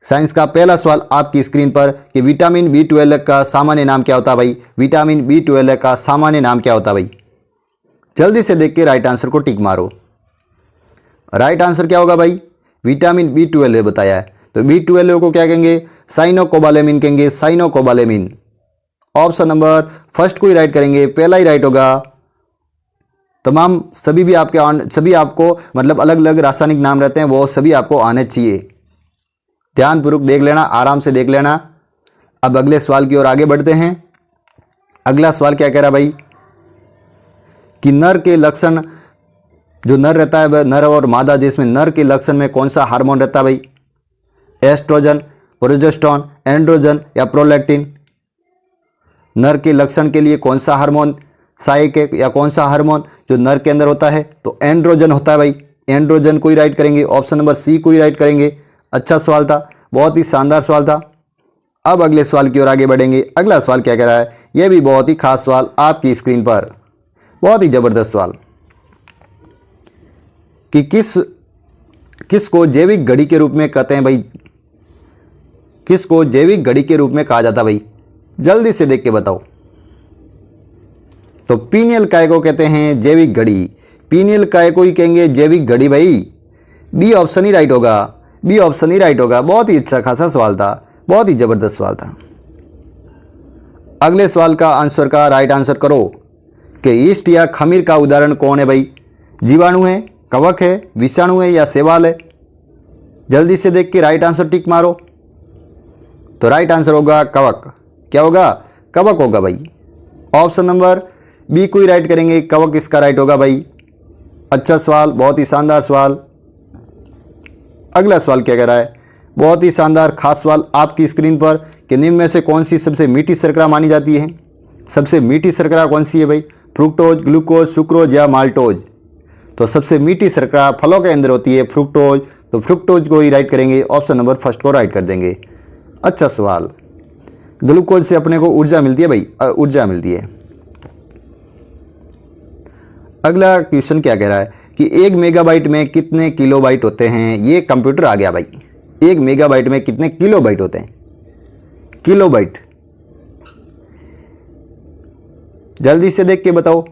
साइंस का पहला सवाल आपकी स्क्रीन पर कि विटामिन B12 का सामान्य नाम क्या होता है भाई? विटामिन B12 का सामान्य नाम क्या होता है भाई? जल्दी से देख के राइट आंसर को टिक मारो। राइट आंसर क्या होगा भाई? विटामिन B12 बताया है। तो B12 को क्या कहेंगे? साइनोकोबालेमिन कहेंगे, साइनोकोबालेमिन। ऑप्शन नंबर फर्स्ट को ही राइट करेंगे, पहला ही राइट होगा। तमाम सभी भी आपके सभी आपको मतलब अलग अलग रासायनिक नाम रहते हैं, वो सभी आपको आने चाहिए। ध्यानपूर्वक देख लेना, आराम से देख लेना। अब अगले सवाल की ओर आगे बढ़ते हैं। अगला सवाल क्या कह रहा है भाई कि नर के लक्षण, जो नर रहता है नर और मादा, जिसमें नर के लक्षण में कौन सा हार्मोन रहता है भाई? एस्ट्रोजन, प्रोजेस्टेरोन, एंड्रोजन या प्रोलैक्टिन? नर के लक्षण के लिए कौन सा हार्मोन सहायक है या कौन सा हार्मोन जो नर के अंदर होता है? तो एंड्रोजन होता है भाई। एंड्रोजन को ही राइट करेंगे, ऑप्शन नंबर सी को ही राइट करेंगे। अच्छा सवाल था, बहुत ही शानदार सवाल था। अब अगले सवाल की ओर आगे बढ़ेंगे। अगला सवाल क्या कह रहा है? यह भी बहुत ही खास सवाल आपकी स्क्रीन पर, बहुत ही जबरदस्त सवाल कि किस को जैविक घड़ी के रूप में कहते हैं भाई? किस को जैविक घड़ी के रूप में कहा जाता भाई? जल्दी से देख के बताओ। तो पीनियल काय को कहते हैं जैविक घड़ी। पीनियल काय को ही कहेंगे जैविक घड़ी भाई। बी ऑप्शन ही राइट होगा, बी ऑप्शन ही राइट होगा। बहुत ही अच्छा खासा सवाल था, बहुत ही जबरदस्त सवाल था। अगले सवाल का आंसर का राइट आंसर करो कि ईस्ट या खमीर का उदाहरण कौन है भाई? जीवाणु है, कवक है, विषाणु है या शैवाल है? जल्दी से देख के राइट आंसर टिक मारो। तो राइट आंसर होगा कवक। क्या होगा? कवक होगा भाई। ऑप्शन नंबर बी को ही राइट करेंगे, कवक इसका राइट होगा भाई। अच्छा सवाल, बहुत ही शानदार सवाल। अगला सवाल क्या कह रहा है? बहुत ही शानदार खास सवाल आपकी स्क्रीन पर कि निम्न में से कौन सी सबसे मीठी शर्करा मानी जाती है? सबसे मीठी शर्करा कौन सी है भाई? फ्रुक्टोज, ग्लूकोज, सुक्रोज या माल्टोज? तो सबसे मीठी शर्करा फलों के अंदर होती है फ्रुक्टोज। तो फ्रुक्टोज को ही राइट करेंगे, ऑप्शन नंबर फर्स्ट को राइट कर देंगे। अच्छा सवाल। ग्लूकोज से अपने को ऊर्जा मिलती है भाई, ऊर्जा मिलती है। अगला क्वेश्चन क्या कह रहा है कि 1 मेगाबाइट में कितने किलोबाइट होते हैं? ये कंप्यूटर आ गया भाई। 1 मेगाबाइट में कितने किलोबाइट होते हैं? किलोबाइट जल्दी से देख के बताओ,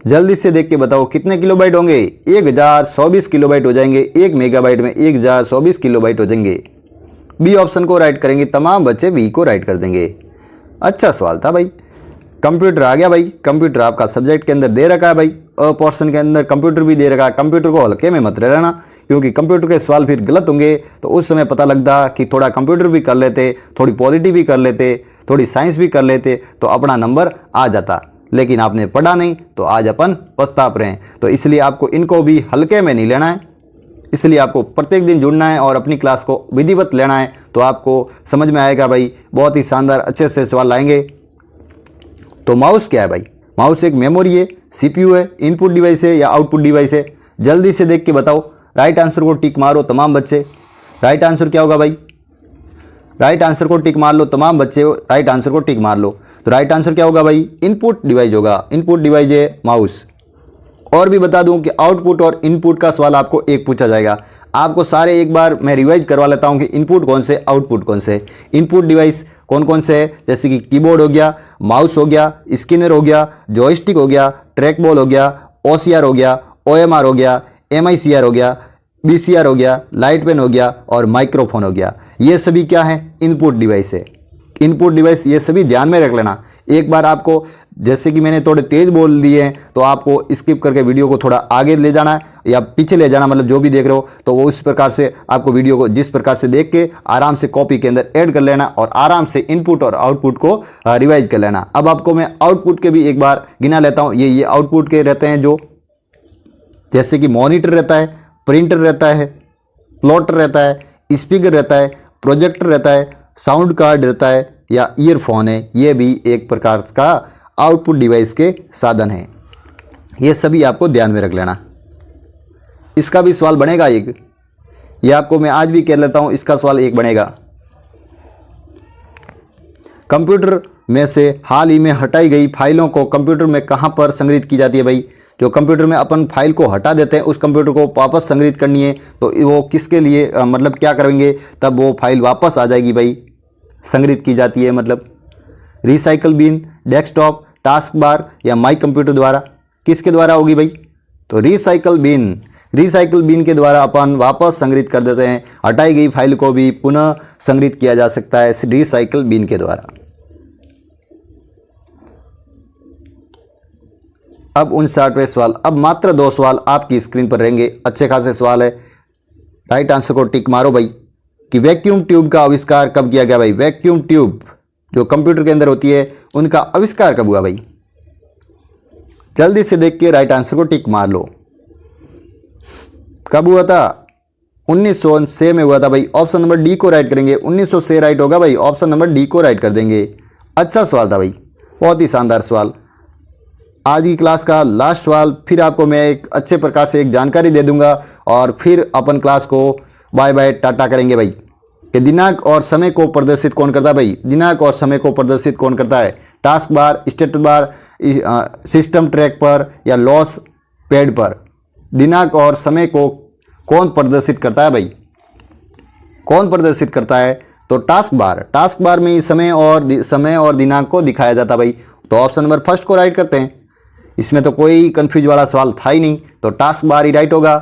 जल्दी से देख के बताओ कितने किलोबाइट होंगे? 1024 किलोबाइट हो जाएंगे। 1 मेगाबाइट में 1024 किलोबाइट हो जाएंगे। बी ऑप्शन को राइट करेंगे, तमाम बच्चे बी को राइट कर देंगे। अच्छा सवाल था भाई। कंप्यूटर आ गया भाई। कंप्यूटर आपका सब्जेक्ट के अंदर दे रखा है भाई, पोर्शन के अंदर कंप्यूटर भी दे रखा है। कंप्यूटर को हल्के में मत ले लेना, क्योंकि कंप्यूटर के सवाल फिर गलत होंगे। तो उस समय पता लगता कि थोड़ा कंप्यूटर भी कर लेते, थोड़ी पॉलिटी भी कर लेते, थोड़ी साइंस भी कर लेते तो अपना नंबर आ जाता। लेकिन आपने पढ़ा नहीं तो आज अपन पछता रहे हैं। तो इसलिए आपको इनको भी हल्के में नहीं लेना है। इसलिए आपको प्रत्येक दिन जुड़ना है और अपनी क्लास को विधिवत लेना है, तो आपको समझ में आएगा भाई। बहुत ही शानदार अच्छे से सवाल लाएंगे। तो माउस क्या है भाई? माउस एक मेमोरी है, सीपीयू है, इनपुट डिवाइस है या आउटपुट डिवाइस है? जल्दी से देख के बताओ। राइट आंसर को टिक मारो तमाम बच्चे। राइट आंसर क्या होगा भाई? राइट आंसर को टिक मार लो, तमाम बच्चे राइट आंसर को टिक मार लो। तो राइट आंसर क्या होगा भाई? इनपुट डिवाइस होगा। इनपुट डिवाइस है माउस। और भी बता दूं कि आउटपुट और इनपुट का सवाल आपको एक पूछा जाएगा। आपको सारे एक बार मैं रिवाइज करवा लेता हूं कि इनपुट कौन से, आउटपुट कौन से। इनपुट डिवाइस कौन कौन से है? जैसे कि कीबोर्ड हो गया, माउस हो गया, स्कैनर हो गया, जॉयस्टिक हो गया, ट्रैक बॉल हो गया, OCR हो गया, OMR हो गया, MICR हो गया, BCR हो गया, लाइट पेन हो गया और माइक्रोफोन हो गया। ये सभी क्या है? इनपुट डिवाइस है। इनपुट डिवाइस ये सभी ध्यान में रख लेना। एक बार आपको, जैसे कि मैंने थोड़े तेज बोल दिए हैं, तो आपको स्किप करके वीडियो को थोड़ा आगे ले जाना या पीछे ले जाना, मतलब जो भी देख रहे हो तो वो उस प्रकार से आपको वीडियो को जिस प्रकार से देख के आराम से कॉपी के अंदर ऐड कर लेना और आराम से इनपुट और आउटपुट को रिवाइज कर लेना। अब आपको मैं आउटपुट के भी एक बार गिना लेता हूँ। ये आउटपुट के रहते हैं जो, जैसे कि मॉनिटर रहता है, प्रिंटर रहता है, प्लॉटर रहता है, स्पीकर रहता है, प्रोजेक्टर रहता है, साउंड कार्ड रहता है या ईयरफोन है। ये भी एक प्रकार का आउटपुट डिवाइस के साधन हैं। ये सभी आपको ध्यान में रख लेना। इसका भी सवाल बनेगा एक, ये आपको मैं आज भी कह लेता हूं, इसका सवाल एक बनेगा। कंप्यूटर में से हाल ही में हटाई गई फाइलों को कंप्यूटर में कहां पर संग्रहित की जाती है भाई? जो कंप्यूटर में अपन फाइल को हटा देते हैं, उस कंप्यूटर को वापस संग्रहित करनी है तो वो किसके लिए मतलब क्या करेंगे तब वो फाइल वापस आ जाएगी भाई? संग्रहित की जाती है मतलब recycle bin, desktop, taskbar या माई कंप्यूटर द्वारा। किसके द्वारा होगी भाई? तो रिसाइकल बिन। रिसाइकल बिन के द्वारा अपन वापस संग्रहित कर देते हैं। हटाई गई फाइल को भी पुनः संग्रहित किया जा सकता है रिसाइकल बिन के द्वारा। अब 59वें सवाल। अब मात्र 2 सवाल आपकी स्क्रीन पर रहेंगे। अच्छे खासे सवाल है। राइट आंसर को टिक मारो भाई कि वैक्यूम ट्यूब का आविष्कार कब किया गया भाई? वैक्यूम ट्यूब जो कंप्यूटर के अंदर होती है उनका आविष्कार कब हुआ भाई? जल्दी से देख के राइट आंसर को टिक मार लो। कब हुआ था? 1906 में हुआ था भाई। ऑप्शन नंबर डी को राइट करेंगे। 1906 राइट होगा भाई। ऑप्शन नंबर डी को राइट कर देंगे। अच्छा सवाल था भाई, बहुत ही शानदार सवाल। आज की क्लास का लास्ट सवाल, फिर आपको मैं एक अच्छे प्रकार से एक जानकारी दे दूंगा और फिर अपन क्लास को बाय बाय टाटा करेंगे भाई। कि दिनांक और समय को प्रदर्शित कौन करता है भाई? दिनांक और समय को प्रदर्शित कौन करता है? Task bar, status bar, system track पर या लॉस पैड पर? दिनांक और समय को कौन प्रदर्शित करता है भाई? कौन प्रदर्शित करता है? तो टास्क बार। टास्क बार में ही समय और दिनांक को दिखाया जाता भाई। तो ऑप्शन नंबर फर्स्ट को राइट करते हैं। इसमें तो कोई कंफ्यूज वाला सवाल था ही नहीं, तो टास्क बार ही राइट होगा।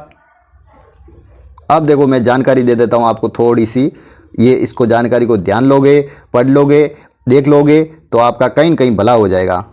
अब देखो मैं जानकारी दे देता हूं आपको थोड़ी सी। ये इसको जानकारी को ध्यान लोगे, पढ़ लोगे, देख लोगे तो आपका कहीं न कहीं भला हो जाएगा।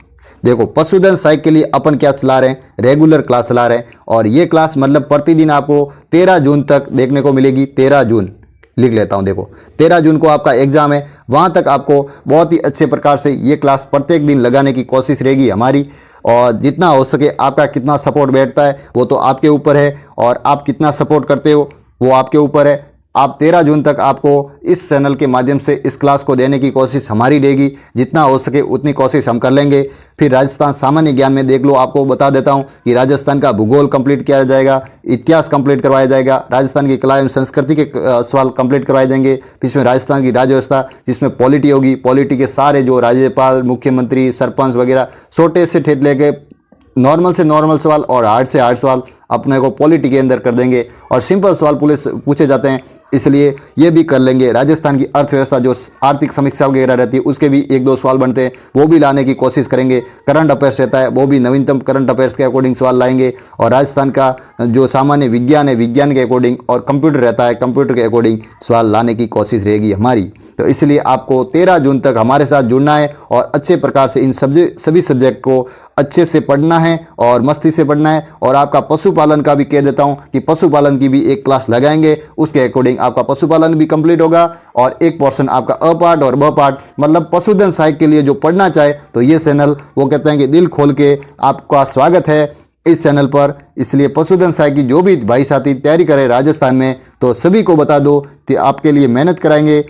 देखो पशुधन सहायक के लिए अपन क्या चला रहे हैं? रेगुलर क्लास चला रहे हैं और ये क्लास मतलब प्रतिदिन आपको 13 जून तक देखने को मिलेगी। 13 जून लिख लेता हूं। देखो 13 जून को आपका एग्जाम है। वहां तक आपको बहुत ही अच्छे प्रकार से ये क्लास प्रत्येक दिन लगाने की कोशिश रहेगी हमारी। और जितना हो सके आपका कितना सपोर्ट बैठता है वो तो आपके ऊपर है और आप कितना सपोर्ट करते हो वो आपके ऊपर है। आप 13 जून तक आपको इस चैनल के माध्यम से इस क्लास को देने की कोशिश हमारी रहेगी। जितना हो सके उतनी कोशिश हम कर लेंगे। फिर राजस्थान सामान्य ज्ञान में देख लो, आपको बता देता हूं कि राजस्थान का भूगोल कंप्लीट किया जाएगा, इतिहास कंप्लीट करवाया जाएगा, राजस्थान की कला एवं संस्कृति के सवाल कंप्लीट करवाए जाएंगे। इसमें राजस्थान की राज्य व्यवस्था जिसमें पॉलिटी होगी, पॉलिटी के सारे जो राज्यपाल, मुख्यमंत्री, सरपंच वगैरह छोटे से ठेठ लेके नॉर्मल से नॉर्मल सवाल और हार्ड से हार्ड सवाल अपने को पॉलिटी के अंदर कर देंगे। और सिंपल सवाल पूछे जाते हैं इसलिए ये भी कर लेंगे। राजस्थान की अर्थव्यवस्था जो आर्थिक समीक्षा वगैरह रहती है उसके भी 1-2 सवाल बनते हैं, वो भी लाने की कोशिश करेंगे। करंट अफेयर्स रहता है वो भी नवीनतम करंट अफेयर्स के अकॉर्डिंग सवाल लाएंगे। और राजस्थान का जो सामान्य विज्ञान है विज्ञान के अकॉर्डिंग और कंप्यूटर रहता है कंप्यूटर के अकॉर्डिंग सवाल लाने की कोशिश रहेगी हमारी। तो इसलिए आपको 13 जून तक हमारे साथ जुड़ना है और अच्छे प्रकार से इन सभी सब्जेक्ट को अच्छे से पढ़ना है और मस्ती से पढ़ना है। और आपका पशुपालन का भी कह देता हूं कि पशुपालन की भी एक क्लास लगाएंगे, उसके अकॉर्डिंग आपका पशुपालन भी कंप्लीट होगा। और एक पोर्शन आपका अ पार्ट और ब पार्ट मतलब पशुधन सहायक के लिए जो पढ़ना चाहे तो ये चैनल वो कहते हैं कि दिल खोल के आपका स्वागत है इस चैनल पर। इसलिए पशुधन सहायक की जो भी भाई साथी तैयारी करें राजस्थान में तो सभी को बता दो कि आपके लिए मेहनत कराएंगे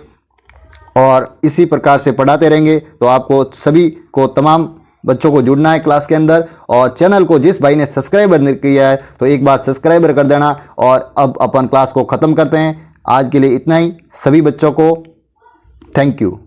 और इसी प्रकार से पढ़ाते रहेंगे। तो आपको सभी को तमाम बच्चों को जुड़ना है क्लास के अंदर। और चैनल को जिस भाई ने सब्सक्राइबर नहीं किया है तो एक बार सब्सक्राइबर कर देना। और अब अपन क्लास को ख़त्म करते हैं। आज के लिए इतना ही। सभी बच्चों को थैंक यू।